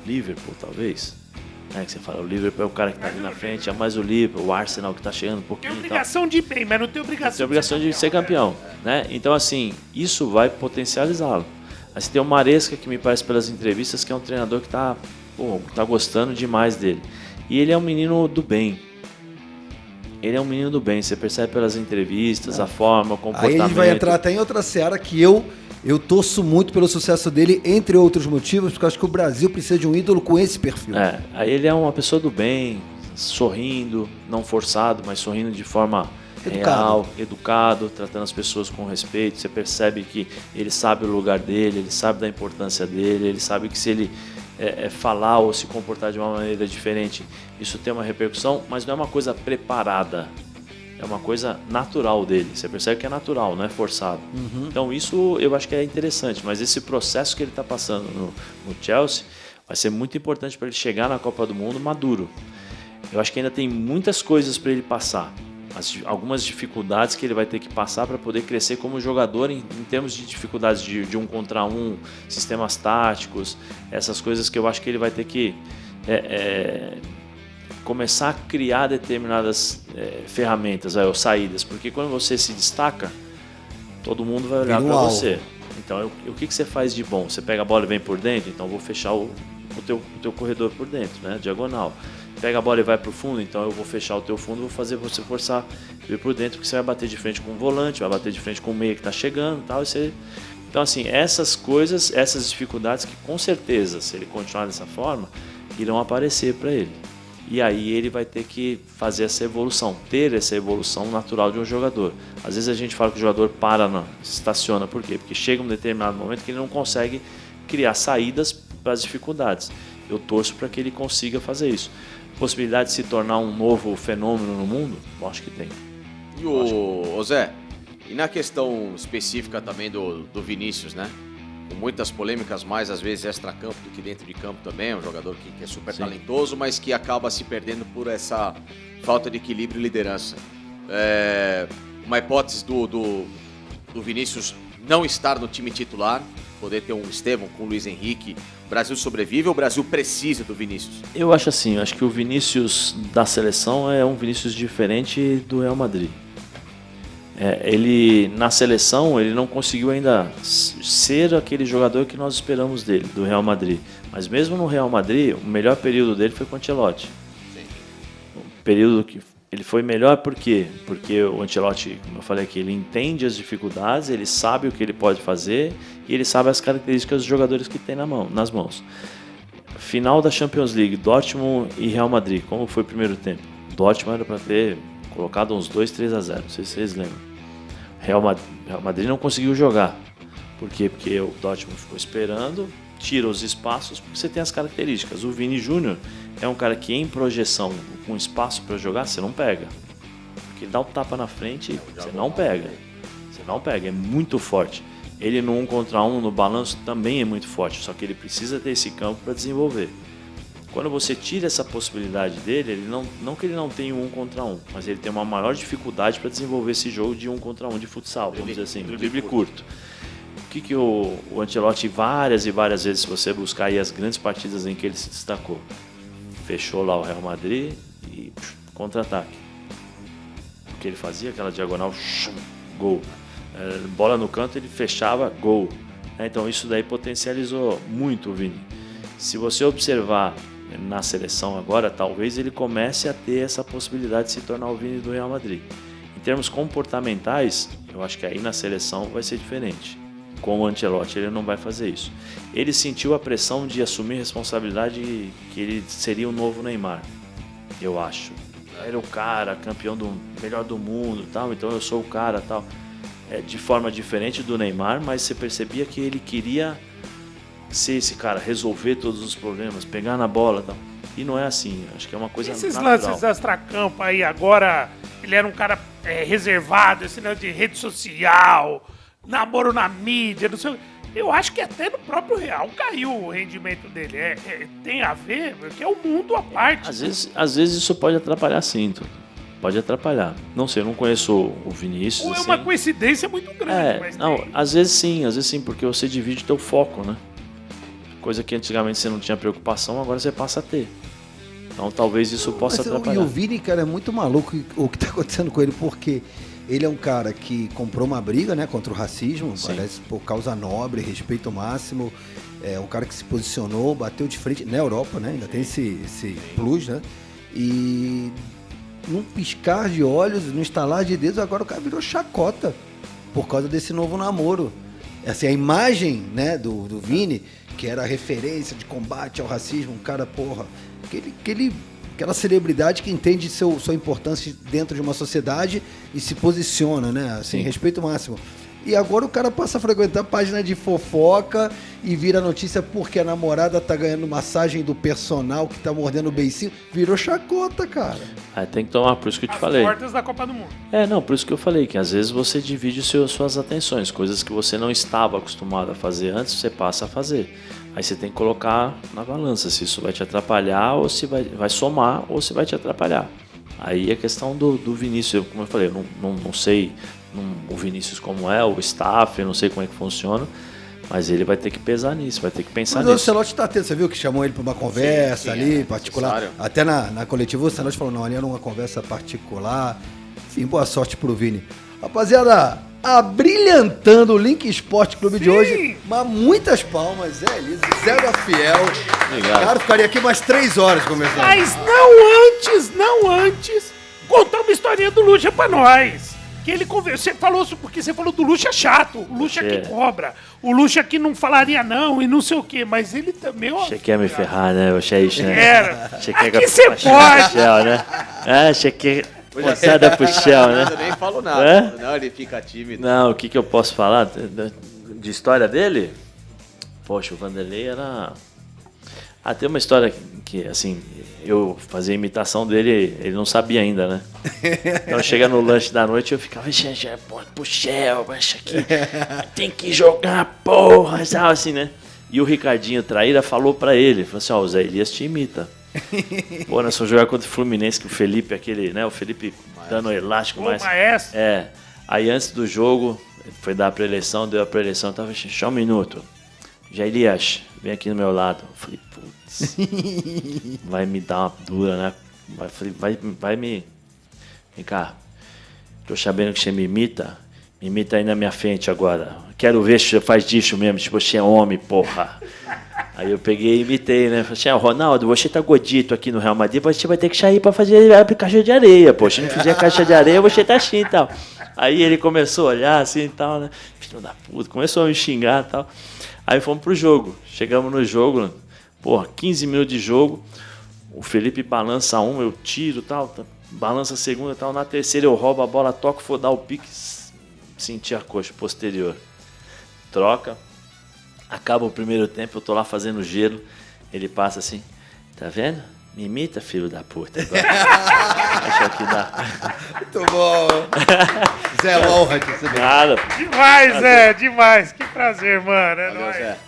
Liverpool, talvez? Que você fala, o Liverpool é o cara que está ali na frente, é mais o Liverpool, o Arsenal que está chegando um pouquinho. Tem obrigação de ir bem, mas não tem obrigação, de ser campeão. Né? Então, assim, isso vai potencializá-lo. Aí você tem o Maresca, que me parece pelas entrevistas que é um treinador que tá gostando demais dele. E ele é um menino do bem. Você percebe pelas entrevistas, a forma, o comportamento. Aí ele vai entrar até em outra seara que eu torço muito pelo sucesso dele, entre outros motivos, porque eu acho que o Brasil precisa de um ídolo com esse perfil. Aí ele é uma pessoa do bem, sorrindo, não forçado, mas sorrindo de forma real, educado, tratando as pessoas com respeito. Você percebe que ele sabe o lugar dele, ele sabe da importância dele, ele sabe que se ele falar ou se comportar de uma maneira diferente, isso tem uma repercussão, mas não é uma coisa preparada. É uma coisa natural dele. Você percebe que é natural, não é forçado. Então isso eu acho que é interessante. Mas esse processo que ele está passando no Chelsea vai ser muito importante para ele chegar na Copa do Mundo maduro. Eu acho que ainda tem muitas coisas para ele passar. Algumas dificuldades que ele vai ter que passar para poder crescer como jogador em termos de dificuldades de 1 contra 1, sistemas táticos, essas coisas que eu acho que ele vai ter que começar a criar determinadas ferramentas, ou saídas, porque quando você se destaca, todo mundo vai olhar para você. Então, o que você faz de bom? Você pega a bola e vem por dentro, então eu vou fechar o teu corredor por dentro, né? Diagonal. Pega a bola e vai para o fundo, então eu vou fechar o teu fundo, vou fazer você forçar vir por dentro, porque você vai bater de frente com o volante, vai bater de frente com o meia que está chegando, tal. Então, assim, essas coisas, essas dificuldades que com certeza, se ele continuar dessa forma, irão aparecer para ele. E aí ele vai ter que fazer essa evolução, ter essa evolução natural de um jogador. Às vezes a gente fala que o jogador estaciona, por quê? Porque chega um determinado momento que ele não consegue criar saídas para as dificuldades. Eu torço para que ele consiga fazer isso. Possibilidade de se tornar um novo fenômeno no mundo? Eu acho que tem. E o Zé, e na questão específica também do Vinícius, né? Com muitas polêmicas, mais às vezes extra-campo do que dentro de campo também, é um jogador que é super talentoso, mas que acaba se perdendo por essa falta de equilíbrio e liderança. Uma hipótese do Vinícius não estar no time titular, poder ter um Estevão com o Luiz Henrique, o Brasil sobrevive ou o Brasil precisa do Vinícius? Eu acho assim, eu acho que o Vinícius da seleção é um Vinícius diferente do Real Madrid. Ele na seleção ele não conseguiu ainda ser aquele jogador que nós esperamos dele, do Real Madrid. Mas mesmo no Real Madrid, o melhor período dele foi com o Ancelotti. Sim. O período que ele foi melhor por quê? Porque o Ancelotti, como eu falei aqui, ele entende as dificuldades, ele sabe o que ele pode fazer e ele sabe as características dos jogadores que tem nas mãos. Final da Champions League, Dortmund e Real Madrid, como foi o primeiro tempo? Dortmund era para ter colocado uns 2-3-0, não sei se vocês lembram. Real Madrid não conseguiu jogar. Por quê? Porque o Dortmund ficou esperando, tira os espaços, porque você tem as características. O Vini Júnior é um cara que em projeção, com espaço para jogar, você não pega. Porque ele dá o tapa na frente, você não pega. Você não pega, é muito forte. Ele no 1 contra 1, no balanço, também é muito forte, só que ele precisa ter esse campo para desenvolver. Quando você tira essa possibilidade dele, ele não que ele não tenha um 1 contra 1, mas ele tem uma maior dificuldade para desenvolver esse jogo de 1 contra 1 de futsal, vamos dizer assim, do drible curto. que o Ancelotti, várias e várias vezes, se você buscar aí as grandes partidas em que ele se destacou, fechou lá o Real Madrid e contra-ataque. O que ele fazia, aquela diagonal, gol. Bola no canto, ele fechava, gol. Então isso daí potencializou muito o Vini. Se você observar na seleção agora, talvez ele comece a ter essa possibilidade de se tornar o Vini do Real Madrid. Em termos comportamentais, eu acho que aí na seleção vai ser diferente. Com o Ancelotti ele não vai fazer isso. Ele sentiu a pressão de assumir responsabilidade que ele seria o novo Neymar, eu acho. Era o cara, campeão melhor do mundo, tal, então eu sou o cara, tal. De forma diferente do Neymar, mas você percebia que ele queria ser esse cara, resolver todos os problemas, pegar na bola, tal. E não é assim, acho que é uma coisa Esses natural. lances extra-campo aí, agora ele era um cara reservado, esse negócio de rede social, namoro na mídia, não sei. Eu acho que até no próprio Real caiu o rendimento dele. Tem a ver, porque é um mundo à parte. Às vezes isso pode atrapalhar sim, pode atrapalhar. Não sei, eu não conheço o Vinícius. Ou é assim. uma coincidência muito grande. Mas não, tem... às vezes sim, porque você divide teu foco, né? Coisa que antigamente você não tinha preocupação, agora você passa a ter. Então talvez isso possa atrapalhar. E o Vini, cara, é muito maluco o que tá acontecendo com ele, porque ele é um cara que comprou uma briga, né, contra o racismo, Sim. parece por causa nobre, respeito máximo. É um cara que se posicionou, bateu de frente na Europa, né? Ainda tem esse plus, né? E num piscar de olhos, num estalar de dedos, agora o cara virou chacota por causa desse novo namoro. Assim, a imagem, né, do Vini, que era a referência de combate ao racismo, um cara, porra, aquela celebridade que entende sua importância dentro de uma sociedade e se posiciona, né? Assim, Sim. respeito máximo. E agora o cara passa a frequentar página de fofoca e vira notícia porque a namorada tá ganhando massagem do personal que tá mordendo o beicinho. Virou chacota, cara. Tem que tomar, por isso que eu te As falei. portas da Copa do Mundo. Por isso que eu falei, que às vezes você divide suas atenções, coisas que você não estava acostumado a fazer antes, você passa a fazer. Aí você tem que colocar na balança se isso vai te atrapalhar ou se vai somar ou se vai te atrapalhar. Aí a questão do Vinícius, como eu falei, eu não sei o Vinícius como é, o staff, eu não sei como é que funciona, mas ele vai ter que pesar nisso, vai ter que pensar Mas o nisso. Ancelotti tá atento, você viu que chamou ele para uma conversa ali, particular. necessário. Até na coletiva o Ancelotti falou, não, ali era uma conversa particular. Enfim, boa sorte pro Vini. Rapaziada, abrilhantando o Link Esporte Clube de hoje, mas muitas palmas, Zé Elise, Zé da Fiel. Obrigado. Cara, ficaria aqui mais 3 horas conversando. Mas não antes, contar uma historinha do Lucha pra nós. Que ele conversa, porque você falou do Lucha chato, o Lucha que cobra, o Lucha que não falaria não e não sei o quê, mas ele também... Você quer me ferrar, né? Você né? Era. Você quer Aqui você pode. Shell, né? Você quer passada pro Shell, né? Eu nem falo nada. É? Não, ele fica tímido. Não, o que eu posso falar de história dele? Poxa, o Vanderlei era... tem uma história que, assim, eu fazia imitação dele, ele não sabia ainda, né? Então chega no lanche da noite eu ficava, puxa, aqui, tem que jogar, porra, sabe assim, né? E o Ricardinho Traíra falou pra ele, falou assim, o Zé Elias te imita. Pô, nós fomos jogar contra o Fluminense, que o Felipe, aquele, né? O Felipe dando elástico mais. Maestro. Aí antes do jogo, foi dar a preleção, deu a preleção, tava assim, só um minuto. Zé Elias, vem aqui no meu lado. Eu falei, putz, vai me dar uma dura, né? Vai me... Vem cá, tô sabendo que você me imita aí na minha frente agora. Quero ver se você faz disso mesmo, se você é homem, porra. Aí eu peguei e imitei, né? Falei assim, Ronaldo, você tá gordito aqui no Real Madrid, você vai ter que sair pra abrir caixa de areia, pô. Se não fizer caixa de areia, você tá assim e tal. Aí ele começou a olhar assim e tal, né? Filho da puta, começou a me xingar e tal. Aí fomos pro jogo. Chegamos no jogo, porra, 15 minutos de jogo. O Felipe balança um, eu tiro e tal, balança a segunda e tal. Na terceira eu roubo a bola, toco, for dar o pique, senti a coxa posterior. Troca. Acaba o primeiro tempo, eu tô lá fazendo gelo. Ele passa assim, tá vendo? Me imita, filho da puta. Acho que dá. Muito bom. Zé, honra de você. Nada. Demais, Zé, demais. Que prazer, mano. É Valeu, nóis. Zé.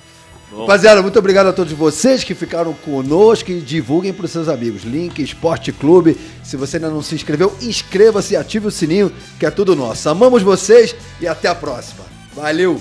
Rapaziada, muito obrigado a todos vocês que ficaram conosco e divulguem para os seus amigos. Link Esporte Clube. Se você ainda não se inscreveu, inscreva-se e ative o sininho, que é tudo nosso. Amamos vocês e até a próxima. Valeu!